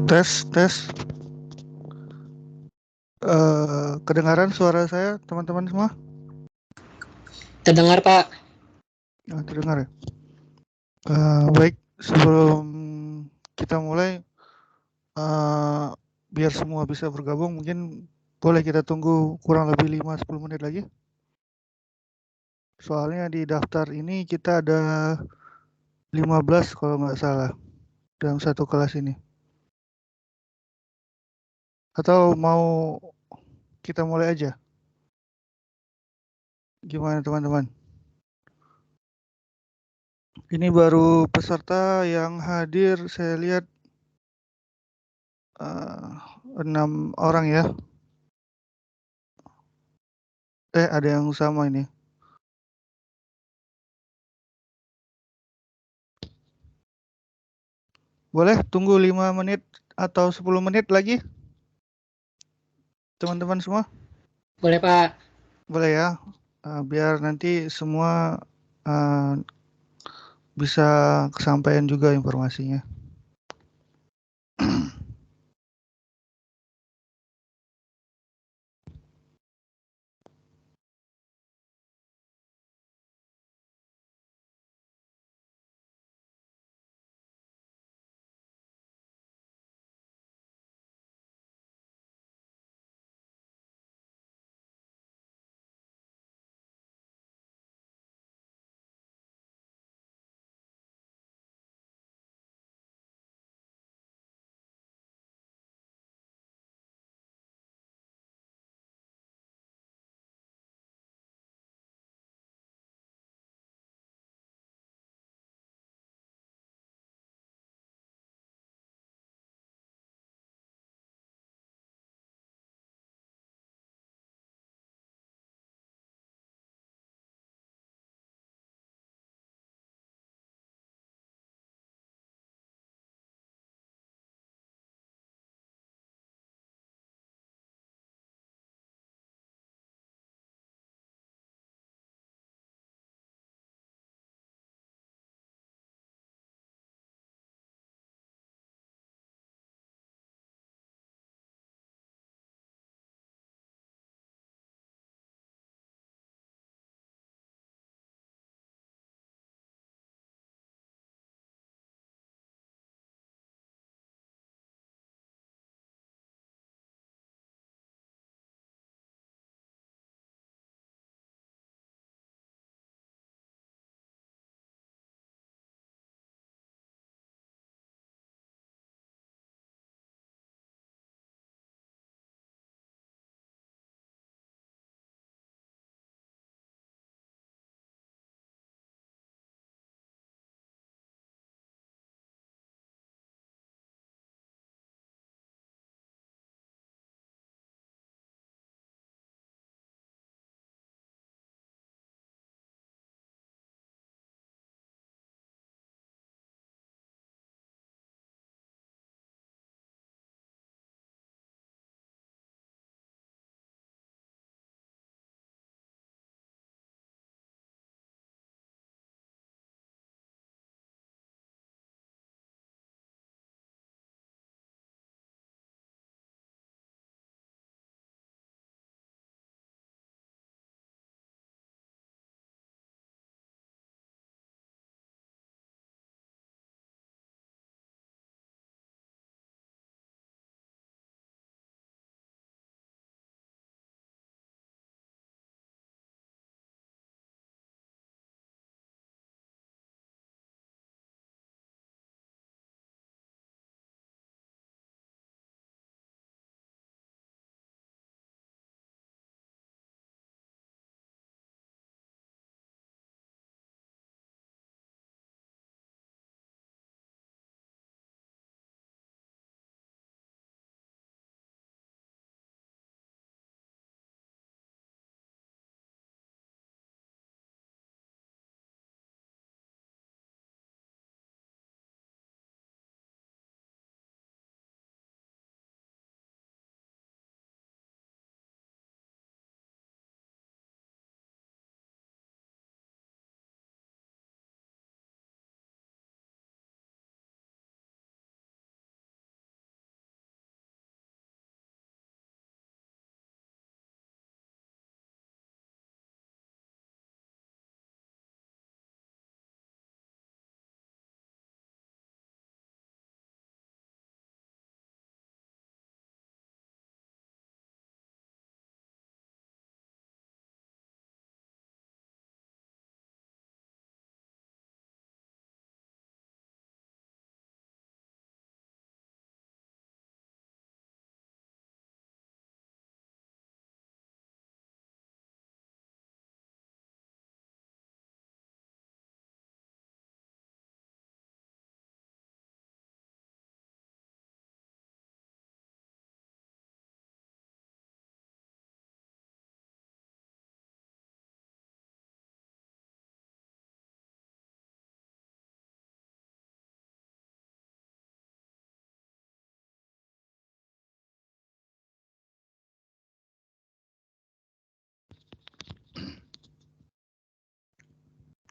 Tes, tes. Kedengaran suara saya, teman-teman semua? Terdengar, Pak. Terdengar ya? Baik, sebelum kita mulai, biar semua bisa bergabung, mungkin boleh kita tunggu kurang lebih 5-10 menit lagi. Soalnya di daftar ini kita ada 15 kalau nggak salah dalam satu kelas ini. Atau mau kita mulai aja? Gimana teman-teman? Ini baru peserta yang hadir, saya lihat 6 orang ya. Ada yang sama ini. Boleh tunggu 5 menit atau 10 menit lagi? Teman-teman semua? Boleh, Pak. Boleh ya. Biar nanti semua bisa kesampaian juga informasinya.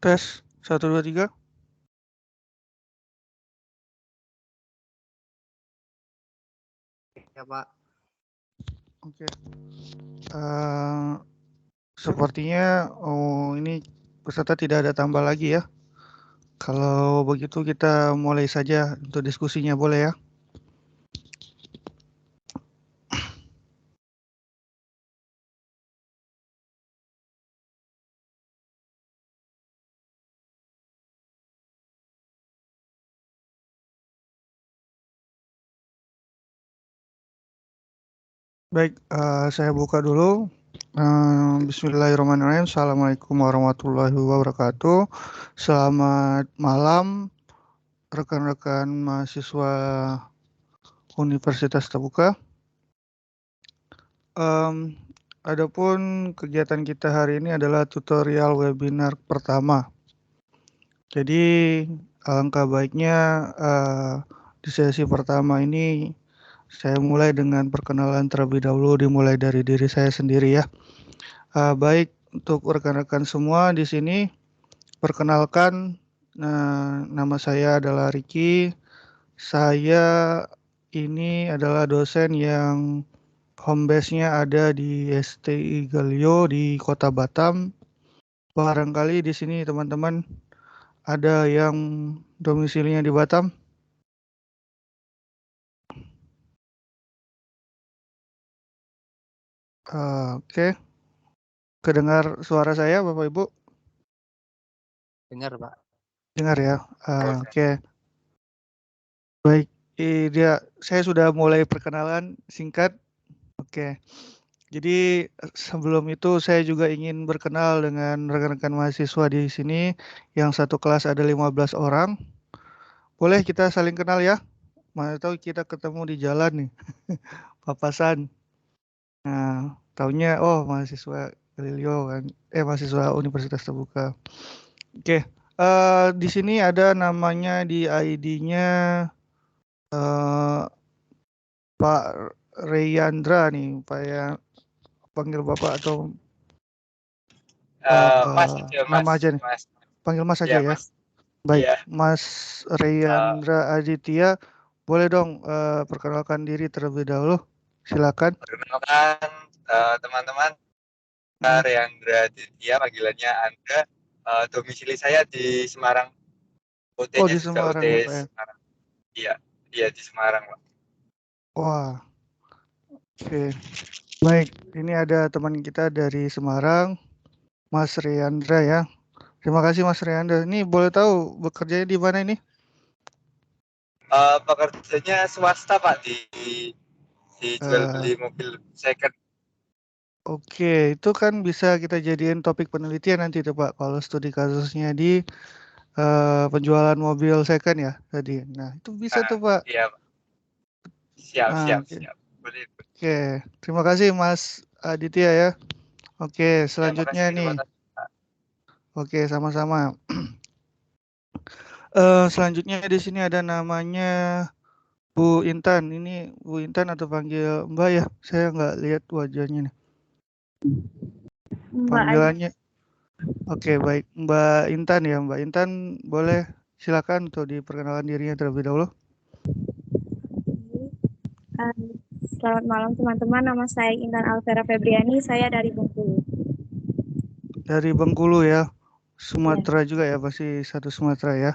Tes 1 2 3. Ya, Pak. Oke. Sepertinya ini peserta tidak ada tambah lagi ya. Kalau begitu kita mulai saja untuk diskusinya, boleh ya? Baik, saya buka dulu. Bismillahirrahmanirrahim. Assalamualaikum warahmatullahi wabarakatuh. Selamat malam rekan-rekan mahasiswa Universitas Terbuka. Adapun kegiatan kita hari ini adalah tutorial webinar pertama. Jadi alangkah baiknya di sesi pertama ini saya mulai dengan perkenalan terlebih dahulu, dimulai dari diri saya sendiri ya. Baik, untuk rekan-rekan semua di sini, perkenalkan, nama saya adalah Ricky. Saya ini adalah dosen yang home base-nya ada di STI Galio di Kota Batam. Barangkali di sini teman-teman ada yang domisilinya di Batam. Oke. Kedengar suara saya, Bapak Ibu? Dengar, Pak. Dengar ya. Oke. Baik, saya sudah mulai perkenalan singkat. Oke. Jadi sebelum itu saya juga ingin berkenal dengan rekan-rekan mahasiswa di sini yang satu kelas ada 15 orang. Boleh kita saling kenal ya? Mana tahu kita ketemu di jalan nih. Papasan. Nah, taunya mahasiswa Galileo kan. Mahasiswa Universitas Terbuka. Oke. Di sini ada namanya di ID-nya Pak Reyandra nih, Pak ya, panggil Bapak atau Mas aja, nama aja nih. Mas. Panggil Mas aja ya. Mas. Baik, Ya. Mas Reyandra Aditya, boleh dong perkenalkan diri terlebih dahulu. Silakan. Perkenalkan teman-teman, Reyandra Aditya, panggilannya Andra. Domisili saya di Semarang. Oh, UT-nya di juga Semarang UT ya, Pak ya. Semarang. Iya di Semarang, Pak. Wah. Oke. Baik, ini ada teman kita dari Semarang, Mas Reyandra ya. Terima kasih Mas Reyandra. Ini boleh tahu bekerjanya di mana ini? Pekerjanya swasta, Pak, di jual beli mobil second. Oke, itu kan bisa kita jadiin topik penelitian nanti tuh Pak, kalau studi kasusnya di penjualan mobil second ya tadi. Nah, itu bisa tuh Pak. Iya, Pak. Siap. Okay. Boleh. Oke, terima kasih Mas Aditya ya. Oke, selanjutnya Ya, nih. Pak. Oke, sama-sama. Selanjutnya di sini ada namanya Bu Intan. Ini Bu Intan atau panggil Mbak ya? Saya nggak lihat wajahnya nih. Panggilannya. Oke, baik. Mbak Intan ya. Mbak Intan boleh silakan untuk diperkenalkan dirinya terlebih dahulu. Selamat malam teman-teman. Nama saya Intan Alvera Febriani. Saya dari Bengkulu. Dari Bengkulu ya. Sumatera juga ya, pasti satu Sumatera ya.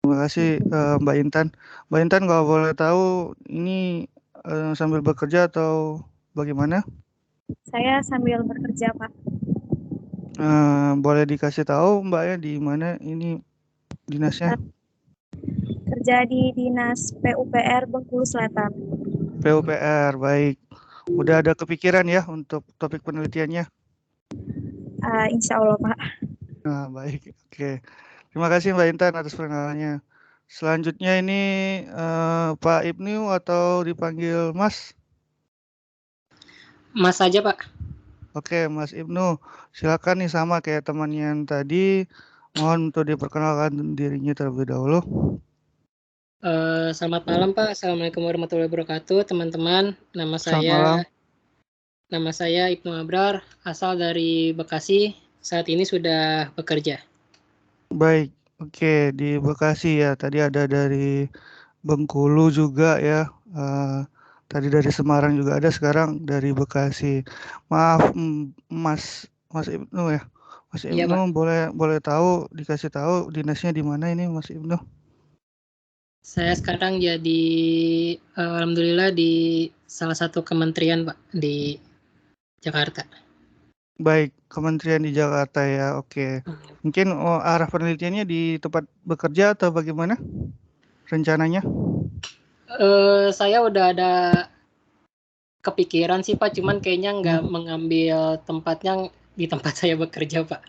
Terima kasih Mbak Intan. Mbak Intan kalau boleh tahu ini sambil bekerja atau bagaimana? Saya sambil bekerja, Pak. Boleh dikasih tahu Mbak ya di mana ini dinasnya? Kerja di Dinas PUPR Bengkulu Selatan. PUPR, baik. Udah ada kepikiran ya untuk topik penelitiannya? Insya Allah, Pak. Nah, baik. Oke. Terima kasih Mbak Intan atas perkenalannya. Selanjutnya ini Pak Ibnu atau dipanggil Mas? Mas saja, Pak. Oke, Mas Ibnu. Silakan nih sama kayak teman yang tadi. Mohon untuk diperkenalkan dirinya terlebih dahulu. Selamat malam, Pak. Assalamualaikum warahmatullahi wabarakatuh, teman-teman. Nama saya Ibnu Abrar, asal dari Bekasi. Saat ini sudah bekerja. Baik, oke di Bekasi ya. Tadi ada dari Bengkulu juga ya. Tadi dari Semarang juga ada, sekarang dari Bekasi. Maaf, Mas Ibnu ya. Mas Iya, Pak. Ibnu boleh tahu, dikasih tahu dinasnya di mana ini Mas Ibnu? Saya sekarang jadi alhamdulillah di salah satu kementerian, Pak, di Jakarta. Baik, kementerian di Jakarta ya. Oke. Mungkin arah penelitiannya di tempat bekerja atau bagaimana rencananya? Saya udah ada kepikiran sih, Pak, cuman kayaknya nggak mengambil tempatnya di tempat saya bekerja, Pak.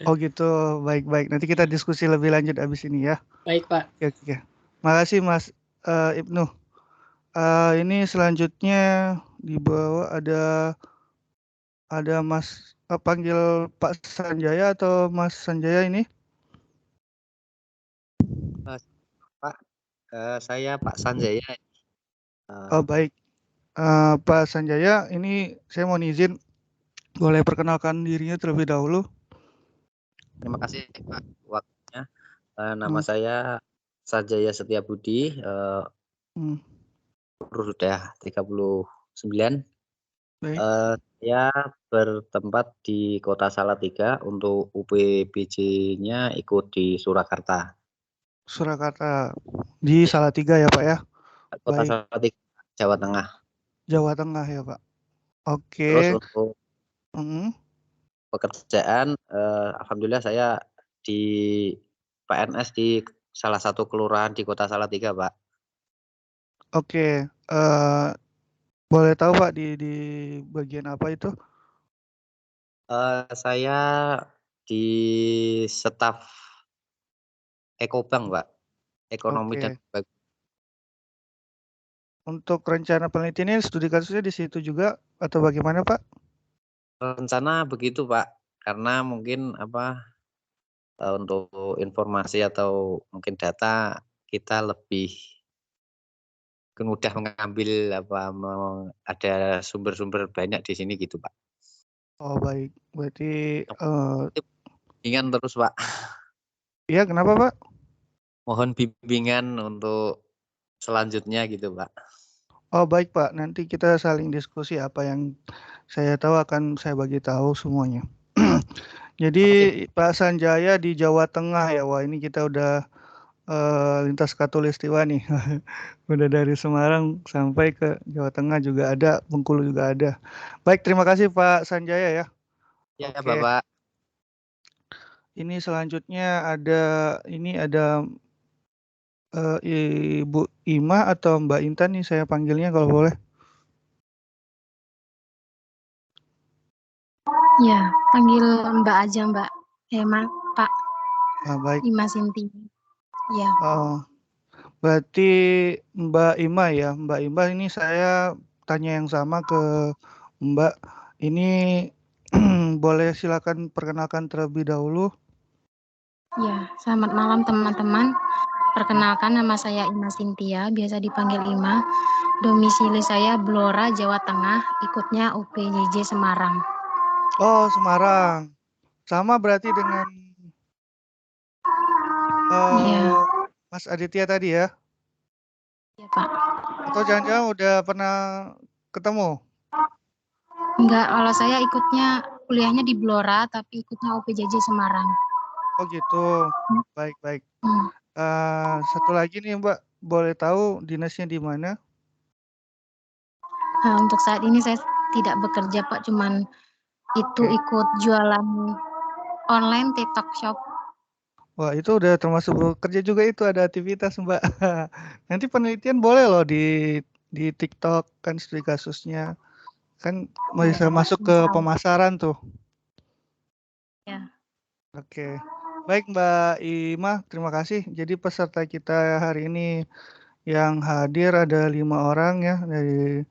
Oh gitu, baik-baik. Nanti kita diskusi lebih lanjut abis ini ya. Baik, Pak. Oke. Makasih Mas Ibnu. Ini selanjutnya di bawah ada Mas panggil Pak Sanjaya atau Mas Sanjaya ini? Pak, saya Pak Sanjaya. Oh baik, Pak Sanjaya, ini saya mau izin, boleh perkenalkan dirinya terlebih dahulu. Terima kasih Pak waktunya. Nama saya Sanjaya Setiabudi, umur sudah 39. Baik. Saya bertempat di Kota Salatiga, untuk UPBJ-nya ikut di Surakarta. Surakarta di Salatiga ya Pak ya? Kota Baik. Salatiga, Jawa Tengah. Jawa Tengah ya Pak. Oke. Terus untuk pekerjaan, alhamdulillah saya di PNS di salah satu kelurahan di Kota Salatiga, Pak. Oke, boleh tahu Pak di bagian apa itu? Saya di staf Ekobank, Pak. Ekonomi dan Pembangunan. Untuk rencana penelitiannya studi kasusnya di situ juga atau bagaimana Pak? Rencana begitu Pak, karena mungkin untuk informasi atau mungkin data kita lebih mudah mengambil ada sumber-sumber banyak di sini gitu Pak. Oh baik, berarti bimbingan terus Pak. Iya kenapa Pak? Mohon bimbingan untuk selanjutnya gitu Pak. Oh baik Pak, nanti kita saling diskusi, apa yang saya tahu akan saya bagi tahu semuanya. Jadi Pak Sanjaya di Jawa Tengah ya, wah ini kita udah lintas khatulistiwa nih. Udah dari Semarang sampai ke Jawa Tengah juga ada, Bengkulu juga ada. Baik, terima kasih Pak Sanjaya ya. Ya Oke. Bapak. Ini selanjutnya ada Ibu Ima atau Mbak Intan nih saya panggilnya kalau boleh. Ya, panggil Mbak aja Mbak. Pak. Baik. Ima Sinti. Ya. Berarti Mbak Ima ya. Mbak Ima ini saya tanya yang sama ke Mbak. Ini boleh silakan perkenalkan terlebih dahulu. Ya, selamat malam teman-teman. Perkenalkan nama saya Ima Sintia, biasa dipanggil Ima. Domisili saya Blora, Jawa Tengah, ikutnya UPJJ Semarang. Oh, Semarang. Sama berarti dengan Mas Aditya tadi ya? Iya, Pak. Atau jangan-jangan udah pernah ketemu? Enggak, kalau saya ikutnya kuliahnya di Blora, tapi ikutnya UPJJ Semarang. Oh gitu, baik-baik. Satu lagi nih Mbak, boleh tahu dinasnya di mana? Nah, untuk saat ini saya tidak bekerja Pak, cuman itu ikut jualan online TikTok Shop. Wah itu udah termasuk bekerja juga, itu ada aktivitas Mbak. Nanti penelitian boleh loh di TikTok kan, studi kasusnya kan bisa masuk ke pemasaran tuh. Ya. Oke. Baik Mbak Ima, terima kasih. Jadi peserta kita hari ini yang hadir ada 5 orang ya, dari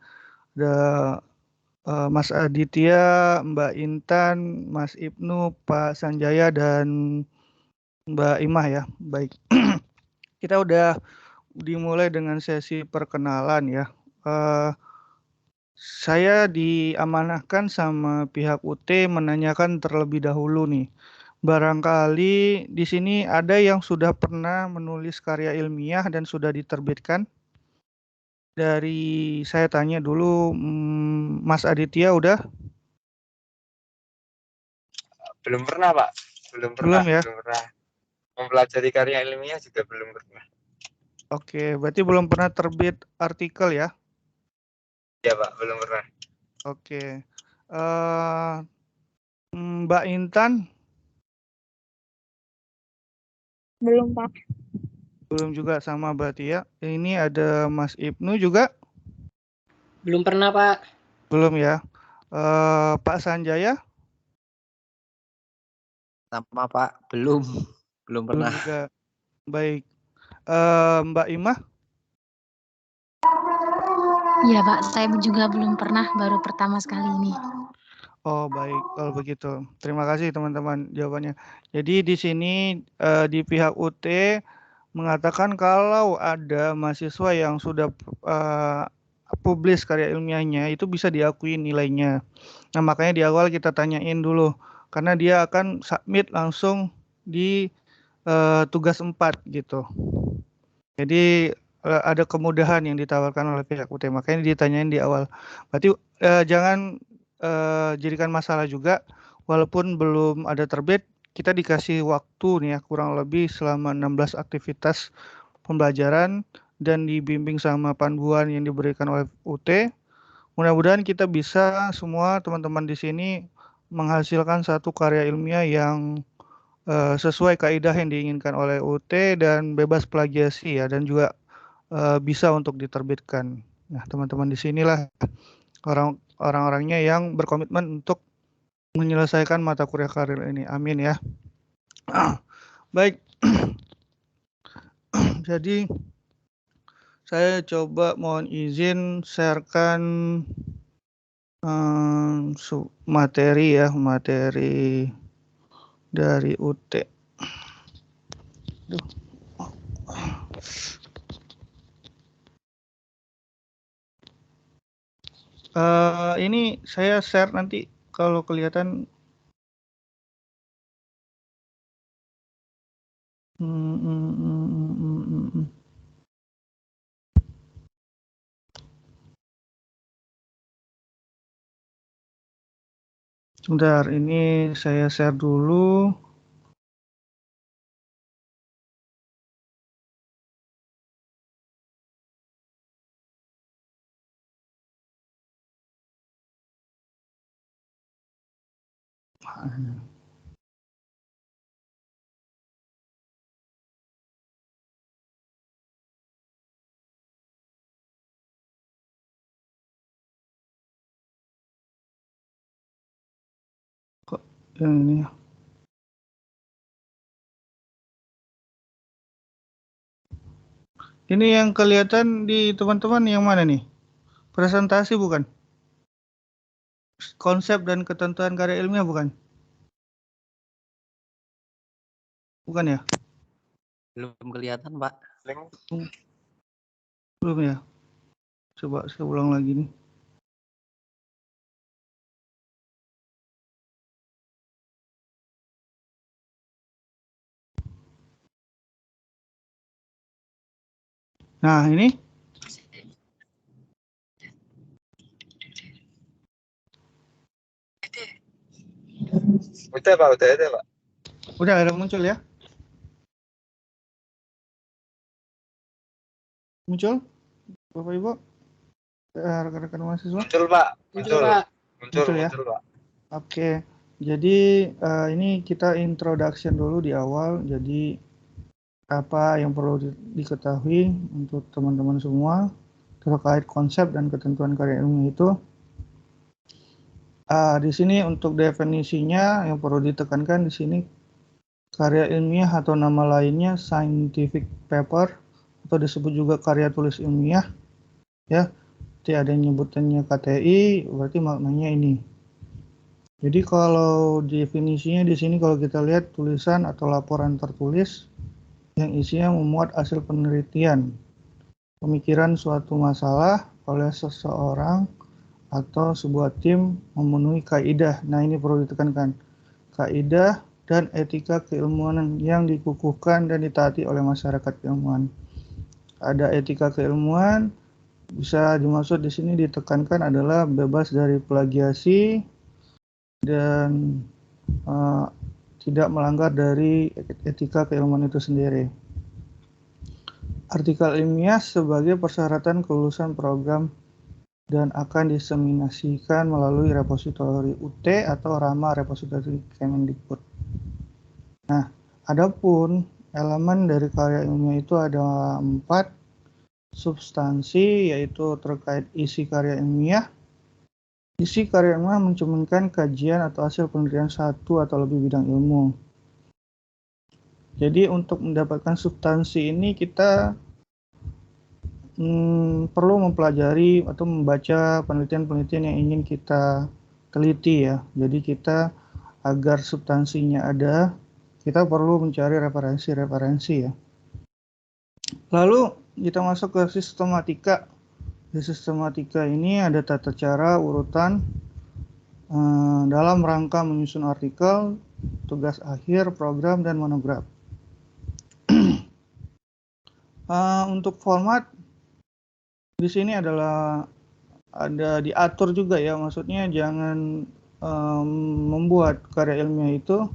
Mas Aditya, Mbak Intan, Mas Ibnu, Pak Sanjaya, dan Mbak Imah ya. Baik. Kita udah dimulai dengan sesi perkenalan ya. Saya diamanahkan sama pihak UT menanyakan terlebih dahulu nih, Barangkali di sini ada yang sudah pernah menulis karya ilmiah dan sudah diterbitkan. Dari saya tanya dulu, Mas Aditya udah? Belum pernah, Pak. Belum Belum ya? pernah. Mempelajari karya ilmiah juga belum pernah. Oke, berarti belum pernah terbit artikel ya? Ya, Pak, belum pernah. Oke. Mbak Intan? Belum, Pak. Belum juga, sama berarti ya. Ini ada Mas Ibnu juga? Belum pernah, Pak. Belum ya. Pak Sanjaya? Sama Pak, belum Belum pernah. juga. Baik. Mbak Imah? Iya Pak, saya juga belum pernah, baru pertama sekali ini. Oh baik, kalau begitu. Terima kasih teman-teman jawabannya. Jadi di sini di pihak UT mengatakan kalau ada mahasiswa yang sudah publish karya ilmiahnya itu bisa diakui nilainya. Nah makanya di awal kita tanyain dulu karena dia akan submit langsung di tugas 4 gitu. Jadi ada kemudahan yang ditawarkan oleh pihak UT, makanya ditanyain di awal. Berarti jangan jadikan masalah juga, walaupun belum ada terbit, kita dikasih waktu nih ya kurang lebih selama 16 aktivitas pembelajaran dan dibimbing sama panduan yang diberikan oleh UT. Mudah-mudahan kita bisa semua teman-teman di sini menghasilkan satu karya ilmiah yang sesuai kaidah yang diinginkan oleh UT dan bebas plagiasi ya, dan juga bisa untuk diterbitkan. Nah, teman-teman di sinilah orang-orangnya yang berkomitmen untuk menyelesaikan mata kuliah karir ini. Amin ya. Baik. Jadi saya coba mohon izin sharekan materi ya, materi dari UT. Ini saya share nanti kalau kelihatan. Sebentar, ini saya share dulu. Kok yang ini ya? Ini yang kelihatan di teman-teman yang mana nih? Presentasi bukan? Konsep dan ketentuan karya ilmiah bukan? Bukan ya? Belum kelihatan, Pak. Belum ya? Coba saya ulang lagi nih. Nah, ini. Udah, Pak. Udah ada muncul ya? Muncul? Bapak Ibu? Rekan-rekan mahasiswa? Muncul, Pak. Muncul, Pak. Muncul ya? Pak. Oke. Jadi ini kita introduction dulu di awal. Jadi apa yang perlu diketahui untuk teman-teman semua terkait konsep dan ketentuan karya ilmiah itu. Di sini untuk definisinya yang perlu ditekankan di sini karya ilmiah atau nama lainnya scientific paper atau disebut juga karya tulis ilmiah ya. Tidak ada yang nyebutannya KTI, berarti maknanya ini. Jadi kalau definisinya di sini kalau kita lihat tulisan atau laporan tertulis yang isinya memuat hasil penelitian, pemikiran suatu masalah oleh seseorang atau sebuah tim memenuhi kaidah. Nah ini perlu ditekankan. Kaidah dan etika keilmuan yang dikukuhkan dan ditaati oleh masyarakat keilmuan. Ada etika keilmuan, bisa dimaksud di sini ditekankan adalah bebas dari plagiasi dan tidak melanggar dari etika keilmuan itu sendiri. Artikel ilmiah sebagai persyaratan kelulusan program dan akan diseminasikan melalui repositori UT atau Rama Repositori Kemendikbud. Nah, adapun elemen dari karya ilmiah itu ada 4 substansi, yaitu terkait isi karya ilmiah. Isi karya ilmiah mencerminkan kajian atau hasil penelitian satu atau lebih bidang ilmu. Jadi untuk mendapatkan substansi ini kita perlu mempelajari atau membaca penelitian-penelitian yang ingin kita teliti ya. Jadi kita agar substansinya ada, kita perlu mencari referensi-referensi ya. Lalu kita masuk ke sistematika. Di sistematika ini ada tata cara, urutan dalam rangka menyusun artikel, tugas akhir, program, dan monograf. Untuk format di sini adalah ada diatur juga ya, maksudnya jangan membuat karya ilmiah itu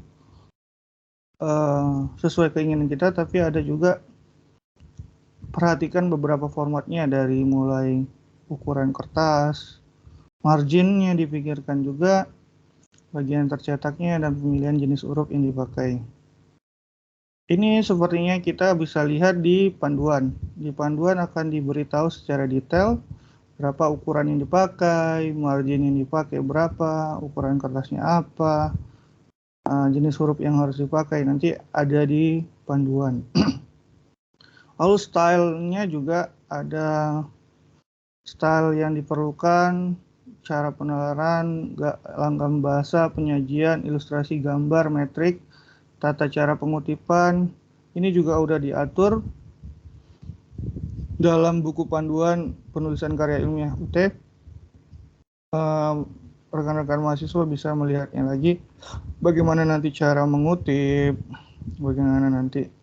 sesuai keinginan kita, tapi ada juga perhatikan beberapa formatnya, dari mulai ukuran kertas, marginnya dipikirkan juga, bagian tercetaknya, dan pemilihan jenis huruf yang dipakai. Ini sepertinya kita bisa lihat di panduan. Di panduan akan diberitahu secara detail berapa ukuran yang dipakai, margin yang dipakai berapa, ukuran kertasnya apa, jenis huruf yang harus dipakai, nanti ada di panduan. Lalu stylenya juga ada style yang diperlukan, cara penalaran, langgam bahasa, penyajian, ilustrasi gambar, metrik, tata cara pengutipan. Ini juga udah diatur dalam buku panduan penulisan karya ilmiah UT. Rekan-rekan mahasiswa bisa melihatnya lagi, bagaimana nanti cara mengutip, bagaimana nanti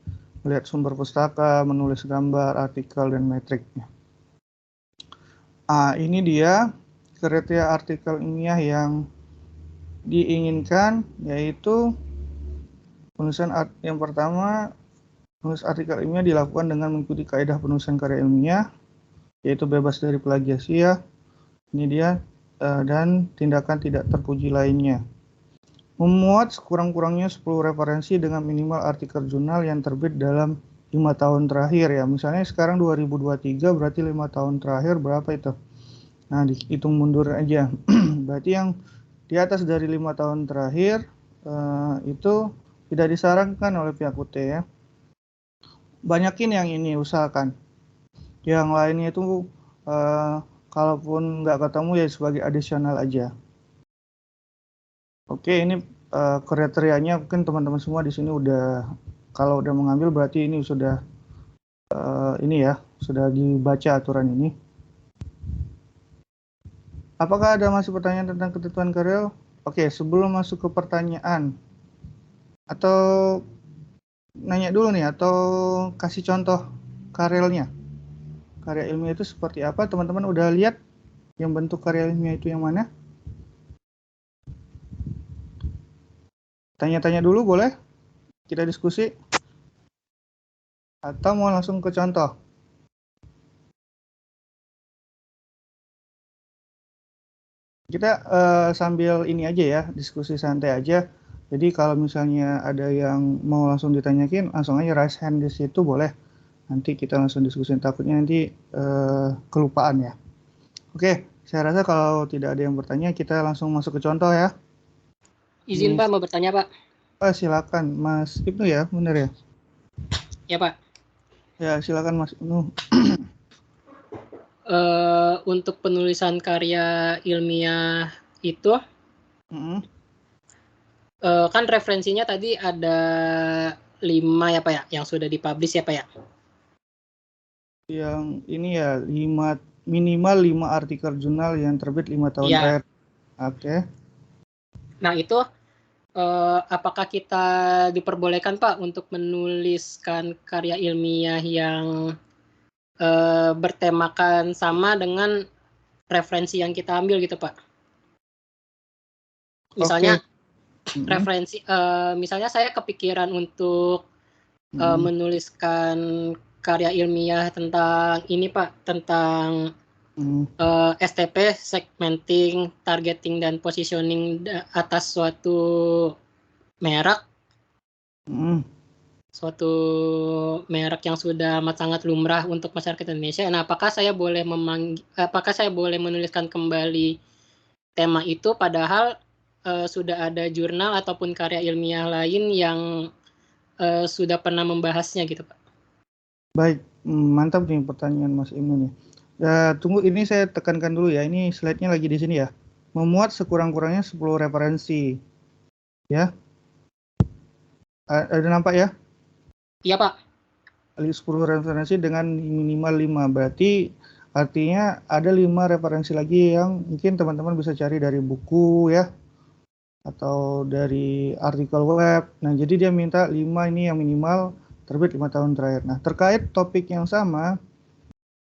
melihat sumber pustaka, menulis gambar, artikel, dan metriknya. Ini dia kriteria artikel ilmiah yang diinginkan, yaitu penulisan yang pertama, penulis artikel ilmiah dilakukan dengan mengikuti kaidah penulisan karya ilmiah, yaitu bebas dari plagiasi ya. Ini dia, dan tindakan tidak terpuji lainnya. Memuat sekurang-kurangnya 10 referensi dengan minimal artikel jurnal yang terbit dalam 5 tahun terakhir ya. Misalnya sekarang 2023, berarti 5 tahun terakhir berapa itu? Nah, dihitung mundur aja. Berarti yang di atas dari 5 tahun terakhir itu tidak disarankan oleh pihak UT ya. Banyakin yang ini, usahakan. Yang lainnya itu kalaupun nggak ketemu ya sebagai adisional aja. Oke, ini kriterianya mungkin teman-teman semua di sini udah, kalau udah mengambil berarti ini sudah ini ya, sudah dibaca aturan ini. Apakah ada masih pertanyaan tentang ketentuan karya? Oke, sebelum masuk ke pertanyaan, atau nanya dulu nih, atau kasih contoh karyanya. Karya ilmiah itu seperti apa? Teman-teman udah lihat yang bentuk karya ilmiah itu yang mana? Tanya-tanya dulu boleh? Kita diskusi? Atau mau langsung ke contoh? Kita sambil ini aja ya, diskusi santai aja. Jadi kalau misalnya ada yang mau langsung ditanyakin, langsung aja raise hand di situ boleh. Nanti kita langsung diskusi, takutnya nanti kelupaan ya. Oke, saya rasa kalau tidak ada yang bertanya, kita langsung masuk ke contoh ya. Izin Pak, mau bertanya Pak. Silakan Mas Ibnu ya, benar ya? Ya Pak. Ya, silakan Mas Ibnu. Untuk penulisan karya ilmiah itu, kan referensinya tadi ada 5 ya Pak ya, yang sudah dipublish ya Pak ya? Yang ini ya, minimal 5 artikel jurnal yang terbit 5 tahun terakhir. Oke. Nah itu apakah kita diperbolehkan Pak untuk menuliskan karya ilmiah yang bertemakan sama dengan referensi yang kita ambil gitu Pak? Misalnya referensi, misalnya saya kepikiran untuk menuliskan karya ilmiah tentang ini Pak, tentang STP, segmenting, targeting, dan positioning atas suatu merek, suatu merek yang sudah amat sangat lumrah untuk masyarakat Indonesia. Nah, apakah saya boleh menuliskan kembali tema itu, padahal sudah ada jurnal ataupun karya ilmiah lain yang sudah pernah membahasnya gitu Pak? Baik, mantap nih pertanyaan Mas Ibnu nih. Tunggu, ini saya tekankan dulu ya, ini slide-nya lagi di sini ya. Memuat sekurang-kurangnya 10 referensi. Ya. Ada nampak ya? Iya Pak. 10 referensi dengan minimal 5. Berarti artinya ada 5 referensi lagi yang mungkin teman-teman bisa cari dari buku ya. Atau dari artikel web. Nah, jadi dia minta 5 ini yang minimal terbit 5 tahun terakhir. Nah, terkait topik yang sama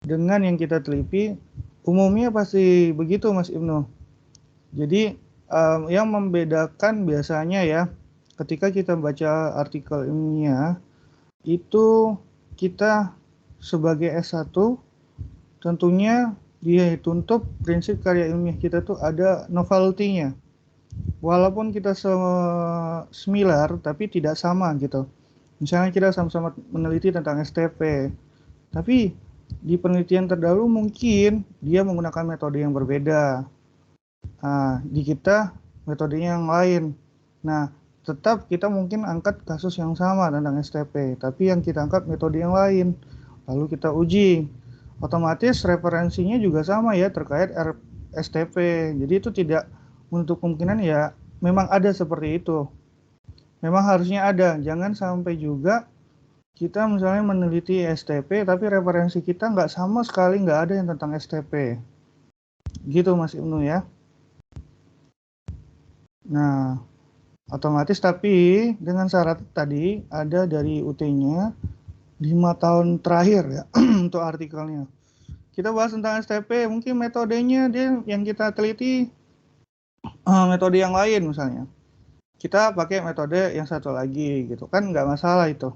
dengan yang kita teliti, umumnya pasti begitu Mas Ibnu. Jadi yang membedakan biasanya ya, ketika kita baca artikel ilmiah, itu kita sebagai S1 tentunya dia dituntut prinsip karya ilmiah kita tuh ada novelty-nya. Walaupun kita similar tapi tidak sama gitu. Misalnya kita sama-sama meneliti tentang STP, tapi di penelitian terdahulu mungkin dia menggunakan metode yang berbeda. Di kita metodenya yang lain. Nah, tetap kita mungkin angkat kasus yang sama tentang STP, tapi yang kita angkat metode yang lain. Lalu kita uji. Otomatis referensinya juga sama ya terkait STP. Jadi itu tidak untuk kemungkinan ya memang ada seperti itu. Memang harusnya ada. Jangan sampai juga kita misalnya meneliti STP tapi referensi kita nggak sama sekali, nggak ada yang tentang STP. Gitu Mas Ibnu ya. Nah, otomatis tapi dengan syarat tadi ada dari UT-nya 5 tahun terakhir ya untuk artikelnya. Kita bahas tentang STP, mungkin metodenya dia yang kita teliti metode yang lain misalnya. Kita pakai metode yang satu lagi gitu kan, nggak masalah itu.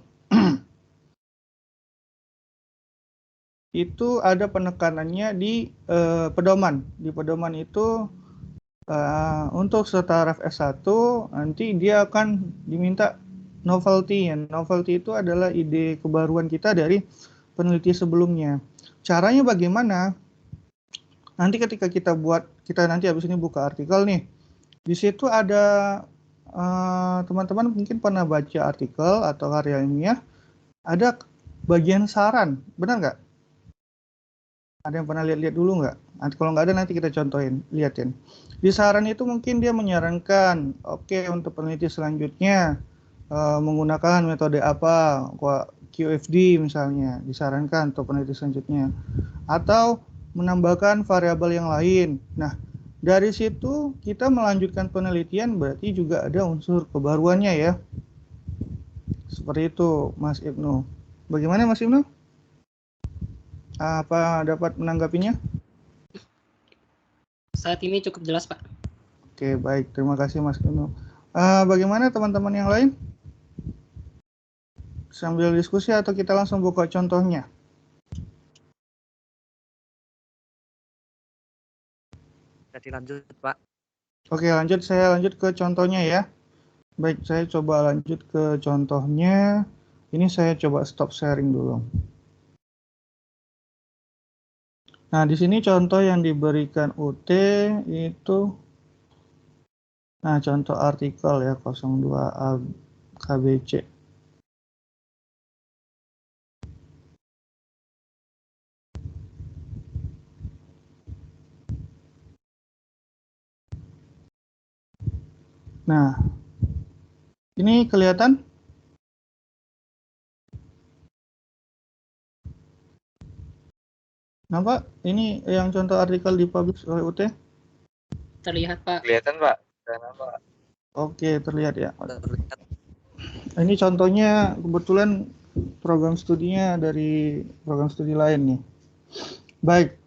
Itu ada penekanannya di pedoman. Di pedoman itu untuk setaraf S1 nanti dia akan diminta novelty. Novelty itu adalah ide kebaruan kita dari peneliti sebelumnya. Caranya bagaimana? Nanti ketika kita nanti habis ini buka artikel nih. Di situ ada teman-teman mungkin pernah baca artikel atau karya ilmiah, ada bagian saran, benar nggak? Ada yang pernah lihat dulu nggak? Nanti kalau nggak ada nanti kita contohin, liatin. Di saran itu mungkin dia menyarankan, oke, untuk peneliti selanjutnya menggunakan metode apa, QFD misalnya, disarankan untuk peneliti selanjutnya, atau menambahkan variabel yang lain. Nah, dari situ kita melanjutkan penelitian, berarti juga ada unsur kebaruannya ya. Seperti itu Mas Ibnu. Bagaimana Mas Ibnu? Apa dapat menanggapinya? Saat ini cukup jelas Pak. Oke, baik, terima kasih Mas Ibnu. Bagaimana teman-teman yang lain? Sambil diskusi atau kita langsung buka contohnya? Dilanjut Pak. Oke, saya lanjut ke contohnya ya. Baik, saya coba lanjut ke contohnya. Ini saya coba stop sharing dulu. Nah, di sini contoh yang diberikan UT itu, nah contoh artikel ya 02A KBC. Nah, ini kelihatan? Nampak? Ini yang contoh artikel dipublish oleh UT? Terlihat Pak. Kelihatan Pak. Nampak. Oke, terlihat ya. Terlihat. Ini contohnya kebetulan program studinya dari program studi lain nih. Baik.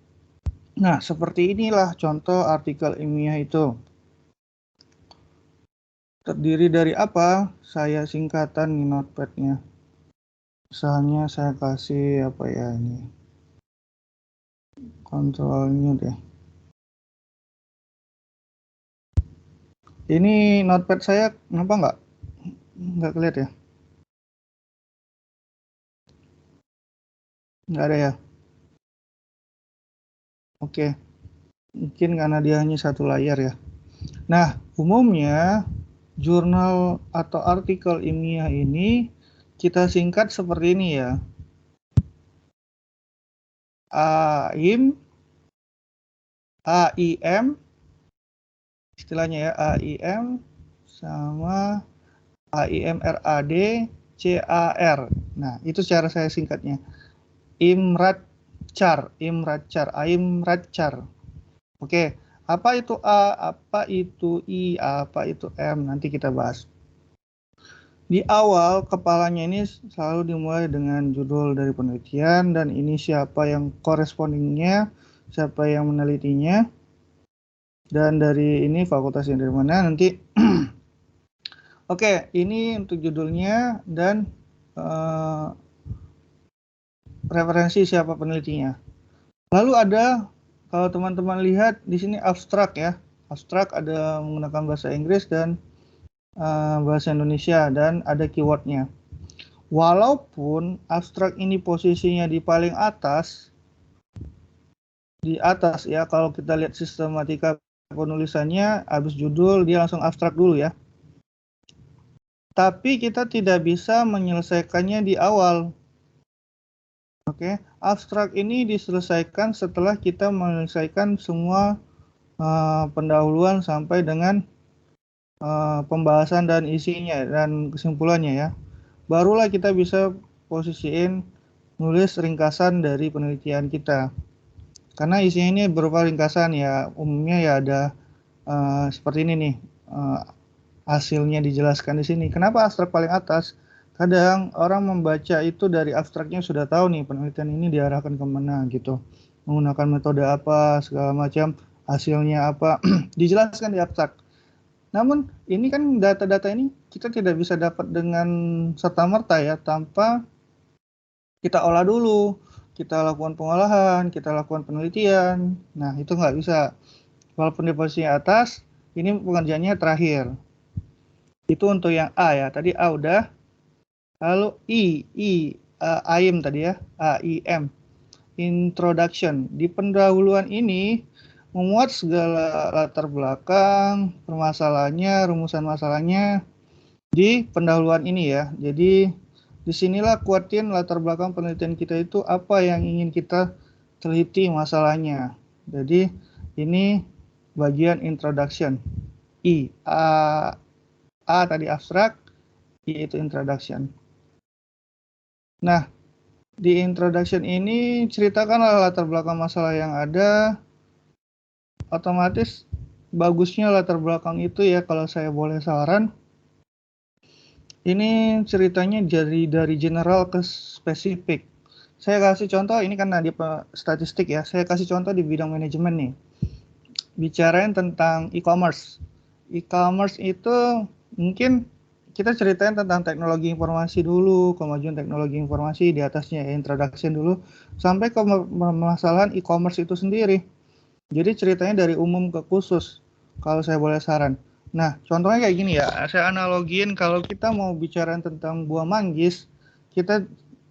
Nah, seperti inilah contoh artikel ilmiah itu. Terdiri dari apa? Saya singkatan di notepad-nya. Misalnya saya kasih apa ya ini. Kontrolnya deh. Ini notepad saya kenapa nggak kelihatan ya? Nggak ada ya? Oke. Mungkin karena dia hanya satu layar ya. Nah, umumnya jurnal atau artikel ilmiah ini kita singkat seperti ini ya. AIM, istilahnya ya, AIM sama AIMRAD CAR. Nah, itu cara saya singkatnya. IMRADCAR. Oke, apa itu A, apa itu I, apa itu M, nanti kita bahas. Di awal kepalanya ini selalu dimulai dengan judul dari penelitian dan ini siapa yang correspondingnya, siapa yang menelitinya, dan dari ini fakultasnya dari mana nanti. Oke, ini untuk judulnya dan referensi siapa penelitinya. Lalu ada, kalau teman-teman lihat di sini abstrak ya, abstrak ada menggunakan bahasa Inggris dan bahasa Indonesia dan ada keywordnya. Walaupun abstrak ini posisinya di paling atas, ya, kalau kita lihat sistematika penulisannya, habis judul dia langsung abstrak dulu ya. Tapi kita tidak bisa menyelesaikannya di awal. Oke, abstrak ini diselesaikan setelah kita menyelesaikan semua pendahuluan sampai dengan pembahasan dan isinya dan kesimpulannya ya. Barulah kita bisa posisiin nulis ringkasan dari penelitian kita. Karena isinya ini berupa ringkasan ya, umumnya ya ada seperti ini nih, hasilnya dijelaskan di sini. Kenapa abstrak paling atas? Kadang orang membaca itu dari abstraknya sudah tahu nih penelitian ini diarahkan kemana gitu. Menggunakan metode apa, segala macam, hasilnya apa, dijelaskan di abstrak. Namun ini kan data-data ini kita tidak bisa dapat dengan serta-merta ya, tanpa kita olah dulu, kita lakukan pengolahan, kita lakukan penelitian. Nah itu nggak bisa. Walaupun di posisi atas, ini pengerjaannya terakhir. Itu untuk yang A ya, tadi A udah. Lalu AIM tadi ya, AIM, Introduction. Di pendahuluan ini memuat segala latar belakang, permasalahannya, rumusan masalahnya di pendahuluan ini ya. Jadi disinilah kuatin latar belakang penelitian kita itu apa yang ingin kita teliti masalahnya. Jadi ini bagian introduction. A tadi abstrak, I itu introduction. Nah, di introduction ini ceritakanlah latar belakang masalah yang ada. Otomatis bagusnya latar belakang itu ya, kalau saya boleh saran, ini ceritanya dari general ke spesifik. Saya kasih contoh, ini kan di statistik ya, saya kasih contoh di bidang manajemen nih. Bicarain tentang e-commerce. E-commerce itu mungkin kita ceritain tentang teknologi informasi dulu, kemajuan teknologi informasi, di atasnya introduction dulu, sampai ke permasalahan e-commerce itu sendiri. Jadi ceritanya dari umum ke khusus, kalau saya boleh saran. Nah, contohnya kayak gini ya, saya analogiin kalau kita mau bicara tentang buah manggis, kita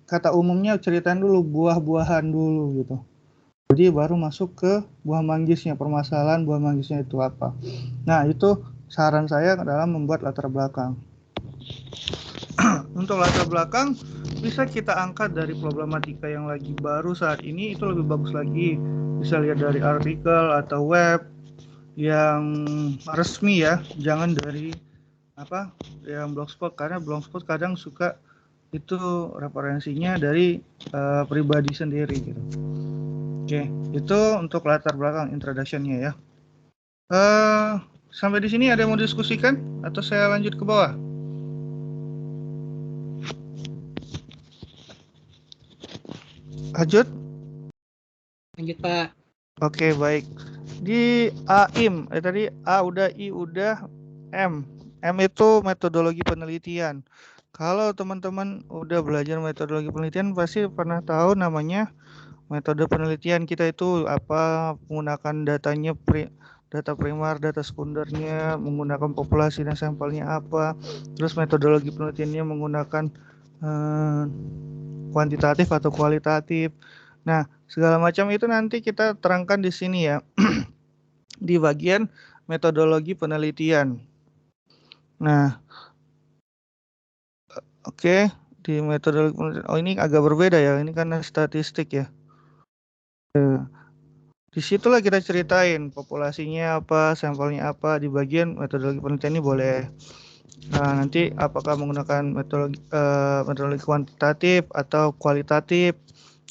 kata umumnya ceritain dulu buah-buahan dulu gitu. Jadi baru masuk ke buah manggisnya, permasalahan buah manggisnya itu apa. Nah, itu saran saya dalam membuat latar belakang. Untuk latar belakang, bisa kita angkat dari problematika yang lagi baru saat ini, itu lebih bagus lagi. Bisa lihat dari artikel atau web yang resmi ya, jangan dari yang blogspot, karena blogspot kadang suka itu referensinya dari pribadi sendiri gitu. Oke, itu untuk latar belakang introduction-nya ya. Sampai di sini ada yang mau diskusikan atau saya lanjut ke bawah? Lanjut? Lanjut, Pak. Oke, baik. Di AIM, tadi A udah, I udah, M. M itu metodologi penelitian. Kalau teman-teman udah belajar metodologi penelitian pasti pernah tahu namanya metode penelitian kita itu apa, menggunakan datanya data primar, data sekundernya, menggunakan populasi dan sampelnya apa. Terus metodologi penelitiannya menggunakan kuantitatif atau kualitatif. Nah, segala macam itu nanti kita terangkan di sini ya. Di bagian metodologi penelitian. Nah, oke, di metodologi penelitian. Oh, ini agak berbeda ya. Ini karena statistik ya. Disitulah kita ceritain populasinya apa, sampelnya apa. Di bagian metodologi penelitian ini boleh. Nah, nanti apakah menggunakan metodologi kuantitatif atau kualitatif,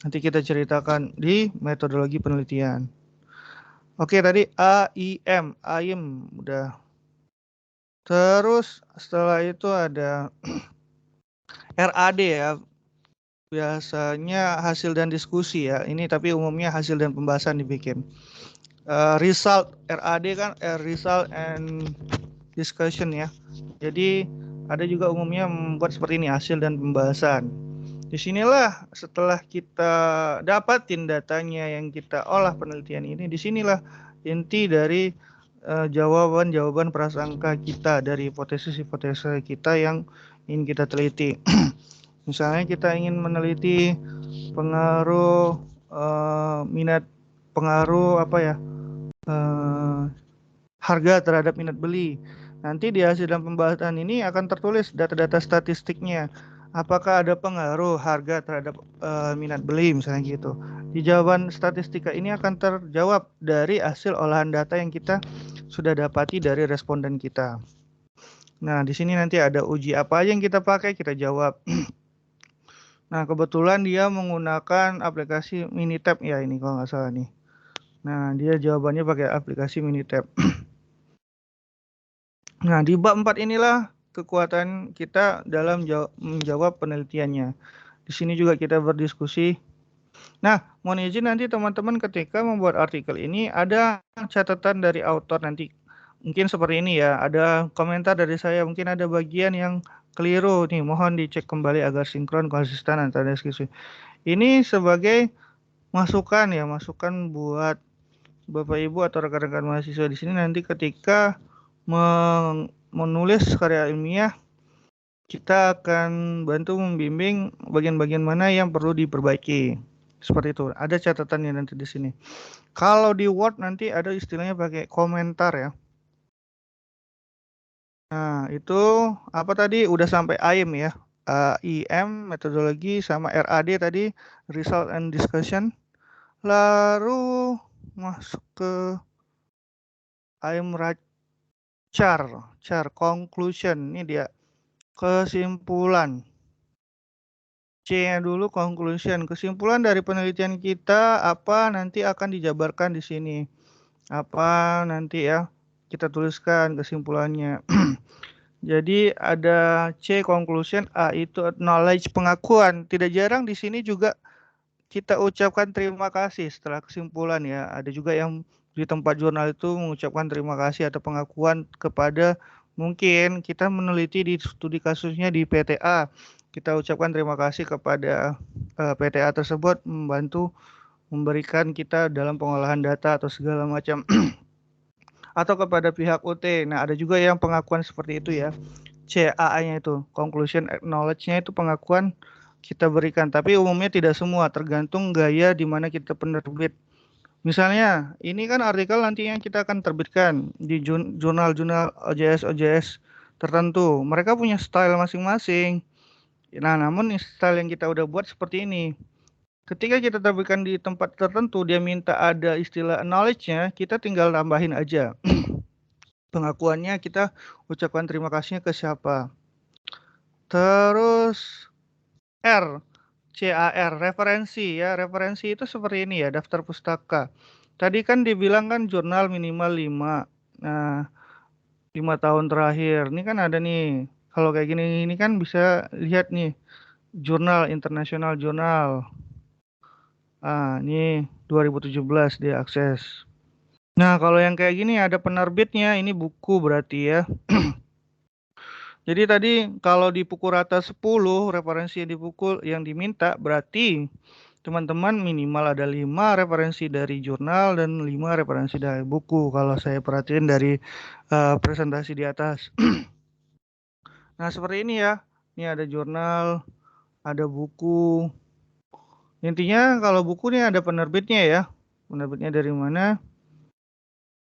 nanti kita ceritakan di metodologi penelitian. Oke, tadi AIM, AIM udah. Terus setelah itu ada RAD ya. Biasanya hasil dan diskusi ya. Ini tapi umumnya hasil dan pembahasan dibikin. Result RAD kan result and discussion ya. Jadi ada juga umumnya membuat seperti ini, hasil dan pembahasan. Disinilah setelah kita dapatin datanya yang kita olah penelitian ini, disinilah inti dari jawaban-jawaban prasangka kita dari hipotesis-hipotesis kita yang ingin kita teliti. Misalnya kita ingin meneliti pengaruh harga terhadap minat beli. Nanti di hasil dan pembahasan ini akan tertulis data-data statistiknya. Apakah ada pengaruh harga terhadap minat beli misalnya gitu. Di jawaban statistika ini akan terjawab dari hasil olahan data yang kita sudah dapati dari responden kita. Nah, di sini nanti ada uji apa aja yang kita pakai, kita jawab. Nah, kebetulan dia menggunakan aplikasi Minitab ya ini kalau nggak salah nih. Nah, dia jawabannya pakai aplikasi Minitab. Nah, di bab 4 inilah kekuatan kita dalam menjawab penelitiannya. Di sini juga kita berdiskusi. Nah, mohon izin nanti teman-teman ketika membuat artikel ini ada catatan dari autor nanti. Mungkin seperti ini ya, ada komentar dari saya, mungkin ada bagian yang keliru nih, mohon dicek kembali agar sinkron konsisten antara diskusi. Ini sebagai masukan ya, masukan buat Bapak Ibu atau rekan-rekan mahasiswa di sini nanti ketika menulis karya ilmiah, kita akan bantu membimbing bagian-bagian mana yang perlu diperbaiki. Seperti itu. Ada catatannya nanti di sini. Kalau di Word nanti ada istilahnya pakai komentar ya. Nah, itu apa tadi? Udah sampai AIM ya. IM metodologi sama RAD tadi, result and discussion. Lalu masuk ke AIM char conclusion. Ini dia kesimpulan. C-nya dulu conclusion. Kesimpulan dari penelitian kita apa nanti akan dijabarkan di sini. Apa nanti ya kita tuliskan kesimpulannya. Jadi ada C conclusion, A itu knowledge pengakuan. Tidak jarang di sini juga kita ucapkan terima kasih setelah kesimpulan ya. Ada juga yang di tempat jurnal itu mengucapkan terima kasih atau pengakuan kepada mungkin kita meneliti di studi kasusnya di PTA. Kita ucapkan terima kasih kepada PTA tersebut membantu memberikan kita dalam pengolahan data atau segala macam. Atau kepada pihak UT. Nah, ada juga yang pengakuan seperti itu ya. CAA-nya itu, conclusion acknowledge-nya itu pengakuan kita berikan. Tapi umumnya tidak semua, tergantung gaya di mana kita penerbit. Misalnya, ini kan artikel nanti yang kita akan terbitkan di jurnal-jurnal OJS tertentu. Mereka punya style masing-masing. Nah, namun style yang kita udah buat seperti ini. Ketika kita terbitkan di tempat tertentu, dia minta ada istilah knowledge-nya, kita tinggal tambahin aja. Pengakuannya kita ucapkan terima kasihnya ke siapa. Terus R, CAR, referensi ya. Referensi itu seperti ini ya, daftar pustaka. Tadi kan dibilang kan jurnal minimal 5. Nah, 5 tahun terakhir. Ini kan ada nih, kalau kayak gini ini kan bisa lihat nih, jurnal, internasional jurnal. Ini 2017 dia akses. Nah, kalau yang kayak gini ada penerbitnya, ini buku berarti ya. Jadi tadi kalau di pukul rata 10, referensi yang diminta berarti teman-teman minimal ada 5 referensi dari jurnal dan 5 referensi dari buku kalau saya perhatiin dari presentasi di atas. Nah, seperti ini ya. Ini ada jurnal, ada buku. Intinya kalau buku ini ada penerbitnya ya. Penerbitnya dari mana?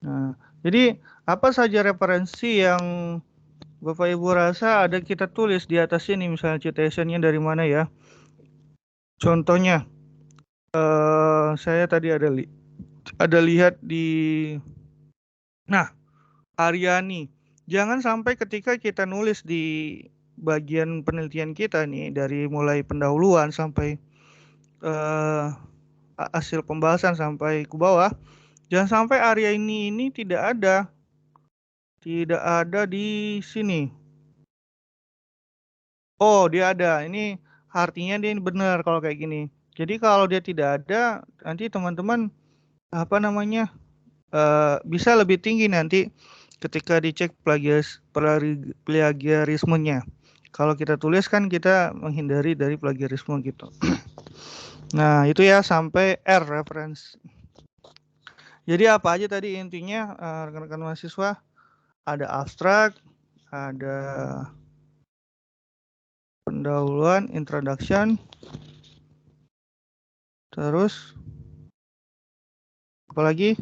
Nah, jadi apa saja referensi yang Bapak Ibu rasa ada kita tulis di atas ini, misalnya citationnya dari mana ya? Contohnya, saya tadi ada lihat di, nah, Aryani. Jangan sampai ketika kita nulis di bagian penelitian kita nih, dari mulai pendahuluan sampai hasil pembahasan sampai ke bawah, jangan sampai Aryani ini tidak ada di sini. Oh, dia ada. Ini artinya dia benar kalau kayak gini. Jadi kalau dia tidak ada, nanti teman-teman bisa lebih tinggi nanti ketika dicek plagiarismenya. Kalau kita tulis kan kita menghindari dari plagiarisme gitu. Nah, itu ya sampai R reference. Jadi apa aja tadi intinya rekan-rekan mahasiswa? Ada abstrak, ada pendahuluan, introduction, terus apa lagi?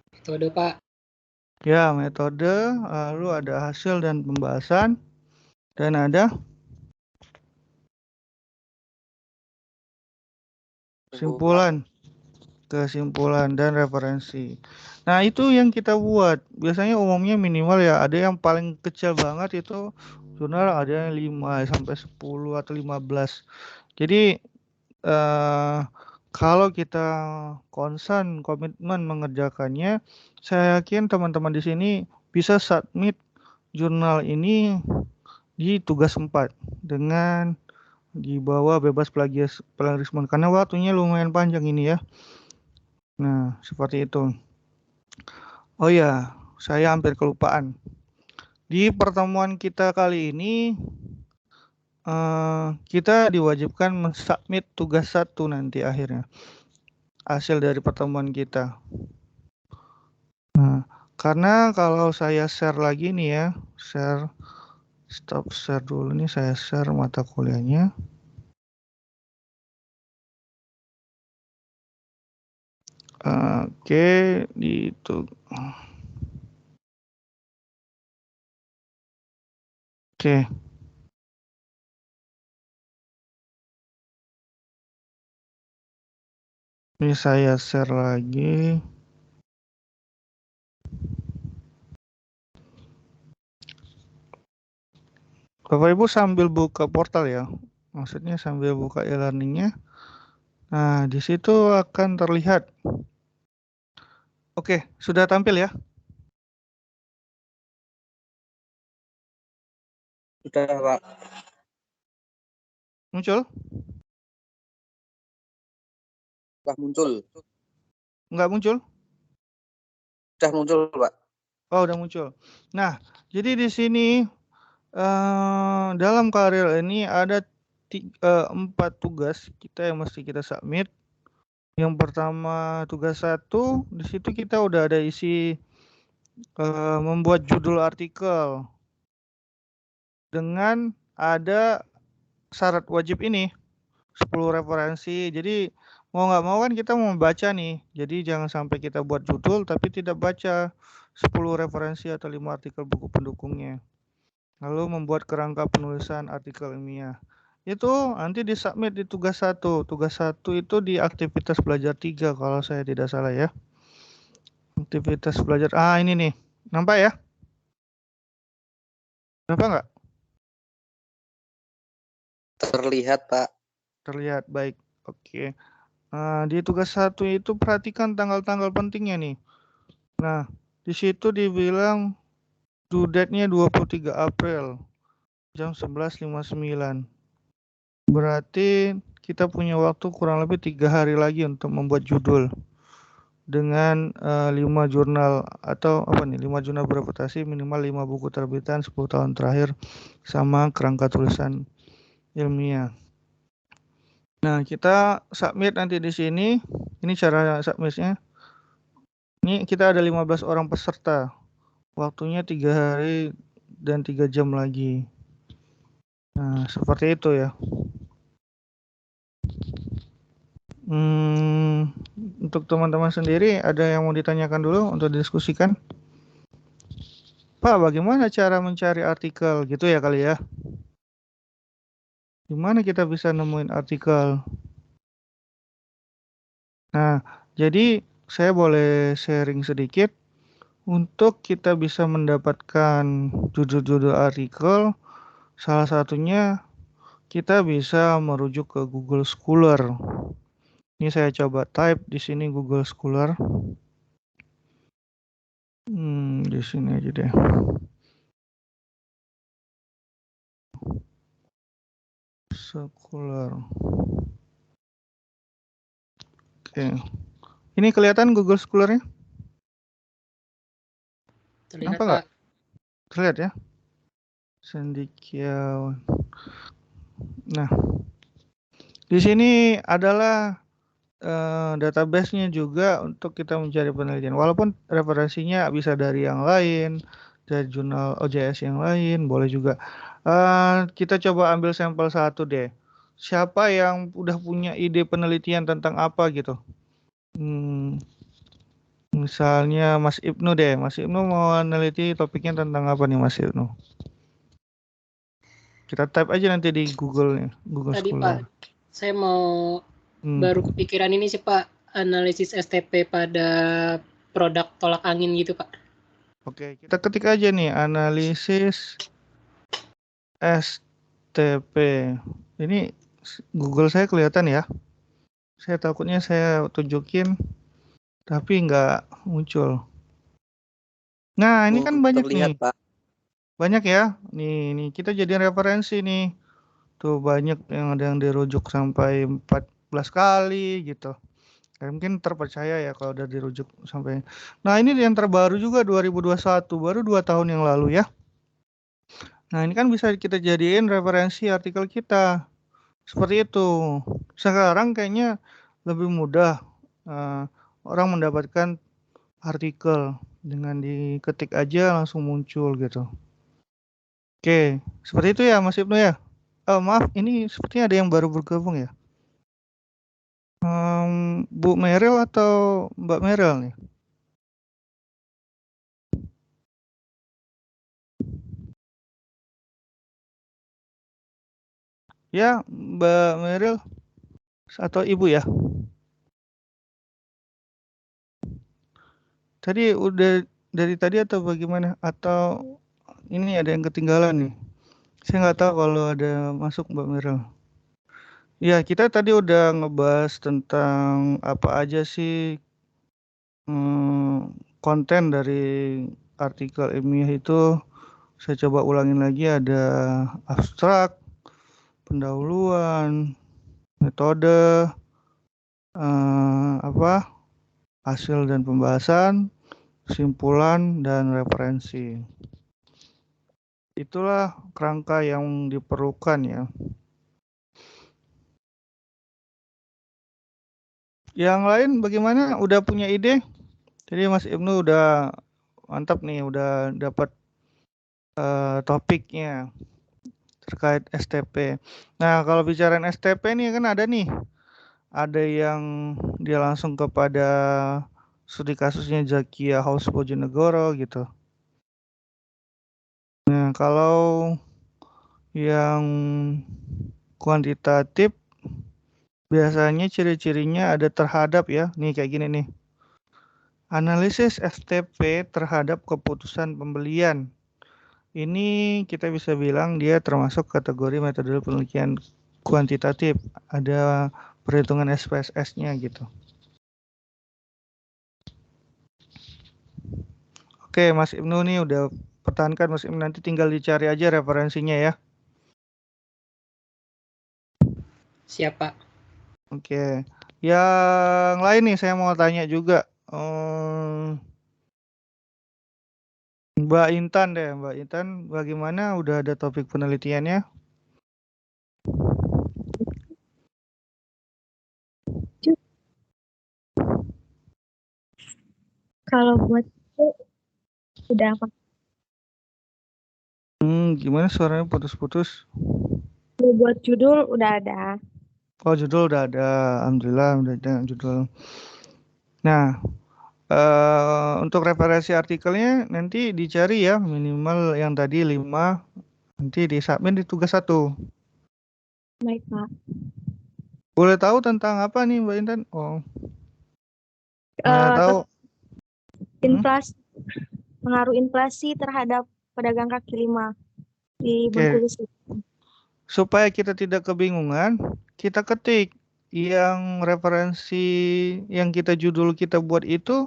Metode, Pak. Ya, metode, lalu ada hasil dan pembahasan, dan ada kesimpulan dan referensi. Nah, itu yang kita buat. Biasanya umumnya minimal ya, ada yang paling kecil banget itu jurnal, ada yang 5 sampai 10 atau 15. Jadi kalau kita concern, komitmen mengerjakannya, saya yakin teman-teman di sini bisa submit jurnal ini di tugas 4 dengan di bawah bebas plagiarisme karena waktunya lumayan panjang ini ya. Nah, seperti itu. Oh ya, saya hampir kelupaan. Di pertemuan kita kali ini kita diwajibkan mensubmit tugas 1 nanti akhirnya. Hasil dari pertemuan kita. Nah, karena kalau saya share lagi nih ya, stop share dulu nih, saya share mata kuliahnya. Oke, itu. Oke. Ini saya share lagi. Bapak Ibu sambil buka portal ya. Maksudnya sambil buka e-learningnya. Nah, di situ akan terlihat. Oke, sudah tampil ya? Sudah, Pak. Muncul? Sudah muncul. Enggak muncul? Sudah muncul, Pak. Oh, udah muncul. Nah, jadi di sini dalam karir ini ada 4 tugas kita yang mesti kita submit. Yang pertama tugas 1, di situ kita udah ada isi membuat judul artikel dengan ada syarat wajib ini 10 referensi. Jadi mau nggak mau kan kita mau baca nih. Jadi jangan sampai kita buat judul tapi tidak baca 10 referensi atau 5 artikel buku pendukungnya. Lalu membuat kerangka penulisan artikel ilmiah. Itu nanti disubmit di tugas 1. Tugas 1 itu di aktivitas belajar 3 kalau saya tidak salah ya. Aktivitas belajar. Ini nih. Nampak ya? Nampak nggak? Terlihat, Pak. Terlihat, baik. Oke. Di tugas 1 itu perhatikan tanggal-tanggal pentingnya nih. Nah, di situ dibilang due date-nya 23 April jam 11.59. Berarti kita punya waktu kurang lebih 3 hari lagi untuk membuat judul dengan 5 jurnal atau 5 jurnal bereputasi, minimal 5 buku terbitan 10 tahun terakhir sama kerangka tulisan ilmiah. Nah, kita submit nanti di sini. Ini cara submitnya. Ini kita ada 15 orang peserta. Waktunya 3 hari dan 3 jam lagi. Nah, seperti itu ya. Untuk teman-teman sendiri, ada yang mau ditanyakan dulu untuk didiskusikan? Pak, bagaimana cara mencari artikel? Gitu ya kali ya. Gimana kita bisa nemuin artikel? Nah, jadi saya boleh sharing sedikit. Untuk kita bisa mendapatkan judul-judul artikel, salah satunya kita bisa merujuk ke Google Scholar. Ini saya coba type di sini Google Scholar. Di sini aja deh. Scholar. Oke. Ini kelihatan Google Scholar-nya? Terlihat, Apa Pak. nggak? Terlihat ya? Sendikiawan. Nah, di sini adalah database-nya juga untuk kita mencari penelitian. Walaupun referensinya bisa dari yang lain, dari jurnal OJS yang lain, boleh juga. Kita coba ambil sampel satu deh. Siapa yang udah punya ide penelitian tentang apa gitu? Misalnya Mas Ibnu deh. Mas Ibnu mau meneliti topiknya tentang apa nih Mas Ibnu? Kita type aja nanti di Google nih, Google Tadi Scholar. Pak, saya mau baru kepikiran ini sih Pak, analisis STP pada produk tolak angin gitu Pak. Oke, kita ketik aja nih analisis STP. Ini Google saya kelihatan ya. Saya takutnya saya tunjukin tapi nggak muncul. Nah, ini kan banyak terlihat, nih. Pak. Banyak ya. Nih kita jadi referensi nih. Tuh banyak yang ada yang dirujuk sampai 14 kali gitu. Mungkin terpercaya ya kalau udah dirujuk sampai. Nah, ini yang terbaru juga 2021, baru 2 tahun yang lalu ya. Nah, ini kan bisa kita jadiin referensi artikel kita. Seperti itu. Sekarang kayaknya lebih mudah orang mendapatkan artikel dengan diketik aja langsung muncul gitu. Oke, seperti itu ya Mas Ibnu ya. Maaf, ini sepertinya ada yang baru bergabung ya. Bu Merel atau Mbak Merel nih? Ya, Mbak Merel atau Ibu ya? Tadi udah dari tadi atau bagaimana? Atau ini ada yang ketinggalan nih? Saya nggak tahu kalau ada masuk Mbak Merel. Ya, kita tadi udah ngebahas tentang apa aja sih konten dari artikel ilmiah itu. Saya coba ulangin lagi, ada abstrak, pendahuluan, metode, hasil dan pembahasan, kesimpulan, dan referensi. Itulah kerangka yang diperlukan ya. Yang lain bagaimana? Udah punya ide? Jadi Mas Ibnu udah mantap nih, udah dapat topiknya terkait STP. Nah, kalau bicara STP nih kan ada nih. Ada yang dia langsung kepada studi kasusnya Zakia House Bojonegoro gitu. Nah, kalau yang kuantitatif biasanya ciri-cirinya ada terhadap ya. Nih kayak gini nih. Analisis STP terhadap keputusan pembelian. Ini kita bisa bilang dia termasuk kategori metode penelitian kuantitatif. Ada perhitungan SPSS-nya gitu. Oke, Mas Ibnu nih udah pertahankan Mas Ibnu, nanti tinggal dicari aja referensinya ya. Siapa? Oke. Yang lain nih saya mau tanya juga. Mbak Intan deh, Mbak Intan bagaimana, udah ada topik penelitiannya? Kalau buat itu udah apa? Gimana suaranya putus-putus? Buat judul udah ada. Oh, judul udah ada. Alhamdulillah udah ada judul. Nah, untuk referensi artikelnya nanti dicari ya, minimal yang tadi 5, nanti disubmit di tugas 1. Baik, Pak. Boleh tahu tentang apa nih Mbak Intan? Oh, tahu. Inflasi, pengaruh inflasi terhadap pedagang kaki lima di Bengkulu. Supaya kita tidak kebingungan, kita ketik yang referensi yang judul kita buat itu,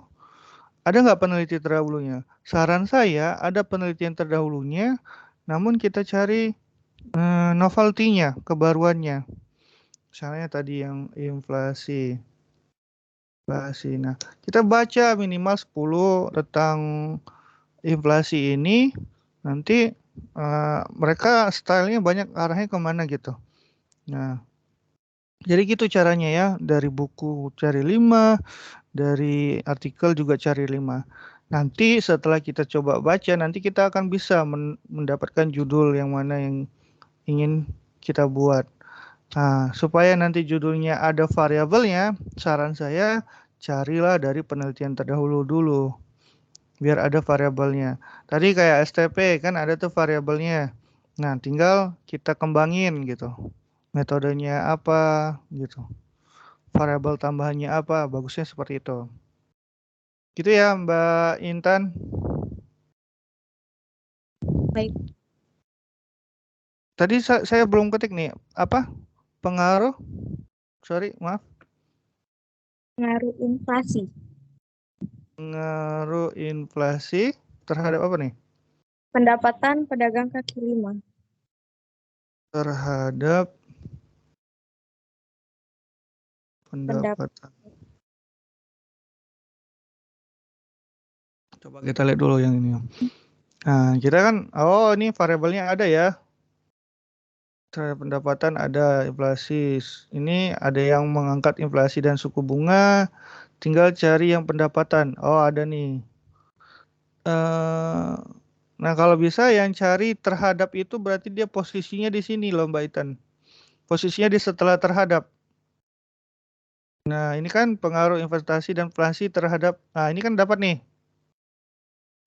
ada nggak peneliti terdahulunya? Saran saya ada penelitian terdahulunya, namun kita cari novelty-nya, kebaruannya. Misalnya tadi yang inflasi. Nah, kita baca minimal 10 tentang inflasi ini, nanti mereka stylenya banyak arahnya kemana gitu. Nah, jadi gitu caranya ya, dari buku cari 5, dari artikel juga cari 5. Nanti setelah kita coba baca, nanti kita akan bisa mendapatkan judul yang mana yang ingin kita buat. Nah, supaya nanti judulnya ada variabelnya, saran saya carilah dari penelitian terdahulu dulu, biar ada variabelnya. Tadi kayak STP kan ada tuh variabelnya. Nah, tinggal kita kembangin gitu. Metodenya apa gitu. Variabel tambahannya apa, bagusnya seperti itu. Gitu ya Mbak Intan. Baik. Tadi saya belum ketik nih, apa? Pengaruh? Sorry, maaf. Pengaruh inflasi. Pengaruh inflasi terhadap apa nih? Pendapatan pedagang kaki lima. Terhadap pendapatan. Coba kita lihat dulu yang ini. Nah, kita kan, oh ini variabelnya ada ya. Terhadap pendapatan ada inflasi. Ini ada yang mengangkat inflasi dan suku bunga. Tinggal cari yang pendapatan. Oh ada nih. Nah kalau bisa yang cari terhadap itu berarti dia posisinya di sini loh Mbak Itan. Posisinya di setelah terhadap. Nah ini kan pengaruh investasi dan inflasi terhadap. Nah ini kan dapat nih.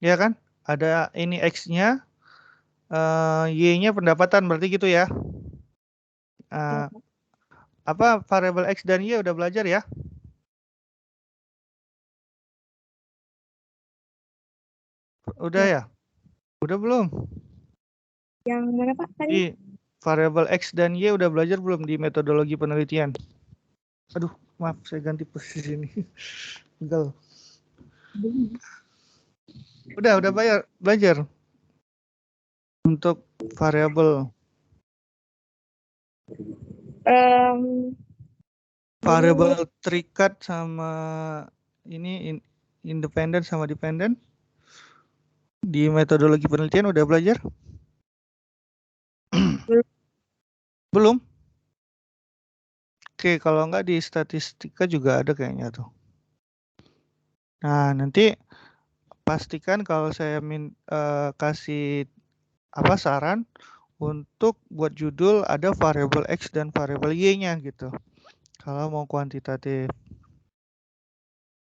Ya kan? Ada ini X-nya. Y-nya pendapatan berarti gitu ya. Apa variabel X dan Y udah belajar ya? Udah ya? Udah belum? Yang mana Pak tadi? Di variabel X dan Y udah belajar belum di metodologi penelitian? Aduh, maaf saya ganti posisi ini. Gagal. Udah belajar untuk variabel. Variabel terikat sama ini independen sama dependen. Di metodologi penelitian udah belajar? Belum? Oke, kalau enggak di statistika juga ada kayaknya tuh. Nah, nanti pastikan kalau saya kasih saran untuk buat judul ada variabel X dan variabel Y-nya gitu. Kalau mau kuantitatif.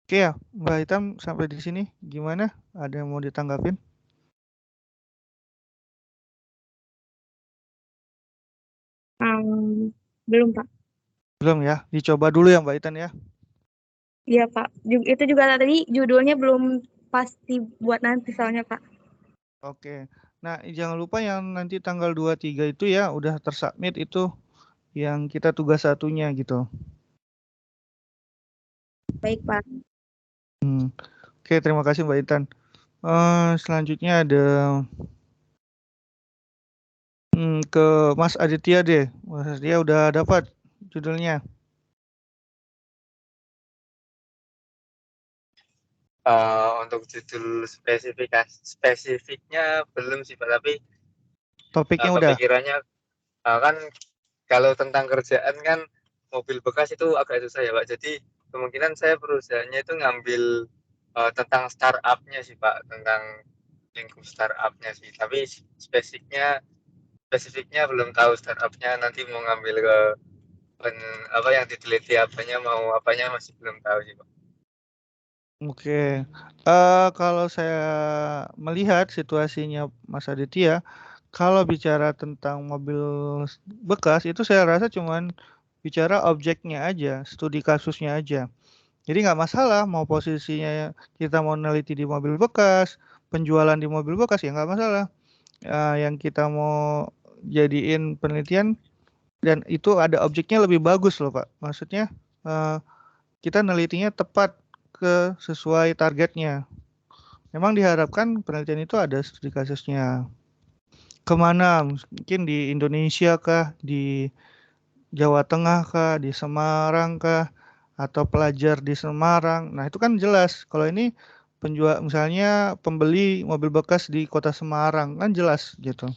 Oke ya, Mbak Hitam sampai di sini gimana? Ada yang mau ditanggapin? Belum Pak. Belum ya, dicoba dulu ya Mbak Hitam ya. Iya Pak, itu juga tadi judulnya belum pasti buat nanti soalnya Pak. Oke, nah jangan lupa yang nanti tanggal 23 itu ya udah tersubmit itu yang kita tugas satunya gitu. Baik Pak. Oke, terima kasih Mbak Intan. Selanjutnya ada ke Mas Aditya deh. Mas Aditya udah dapat judulnya. Untuk judul spesifiknya belum sih Pak, tapi Topiknya udah. kepikirannya kan kalau tentang kerjaan kan mobil bekas itu agak susah ya Pak. Jadi kemungkinan saya perusahaannya itu ngambil tentang startupnya sih Pak, tentang lingkup startupnya sih. Tapi spesifiknya belum tahu startupnya nanti mau ngambil ke apa yang diteliti apanya, mau apanya masih belum tahu sih Pak. Oke. Kalau saya melihat situasinya Mas Aditya, kalau bicara tentang mobil bekas itu saya rasa cuman bicara objeknya aja, studi kasusnya aja. Jadi nggak masalah mau posisinya kita mau neliti di mobil bekas, penjualan di mobil bekas ya nggak masalah. Yang kita mau jadiin penelitian dan itu ada objeknya lebih bagus loh Pak. Maksudnya kita nelitinya tepat ke sesuai targetnya. Memang diharapkan penelitian itu ada studi kasusnya. Kemana? Mungkin di Indonesia kah? Di Jawa Tengah kah? Di Semarang kah? Atau pelajar di Semarang? Nah itu kan jelas. Kalau ini penjual misalnya pembeli mobil bekas di kota Semarang kan jelas gitu.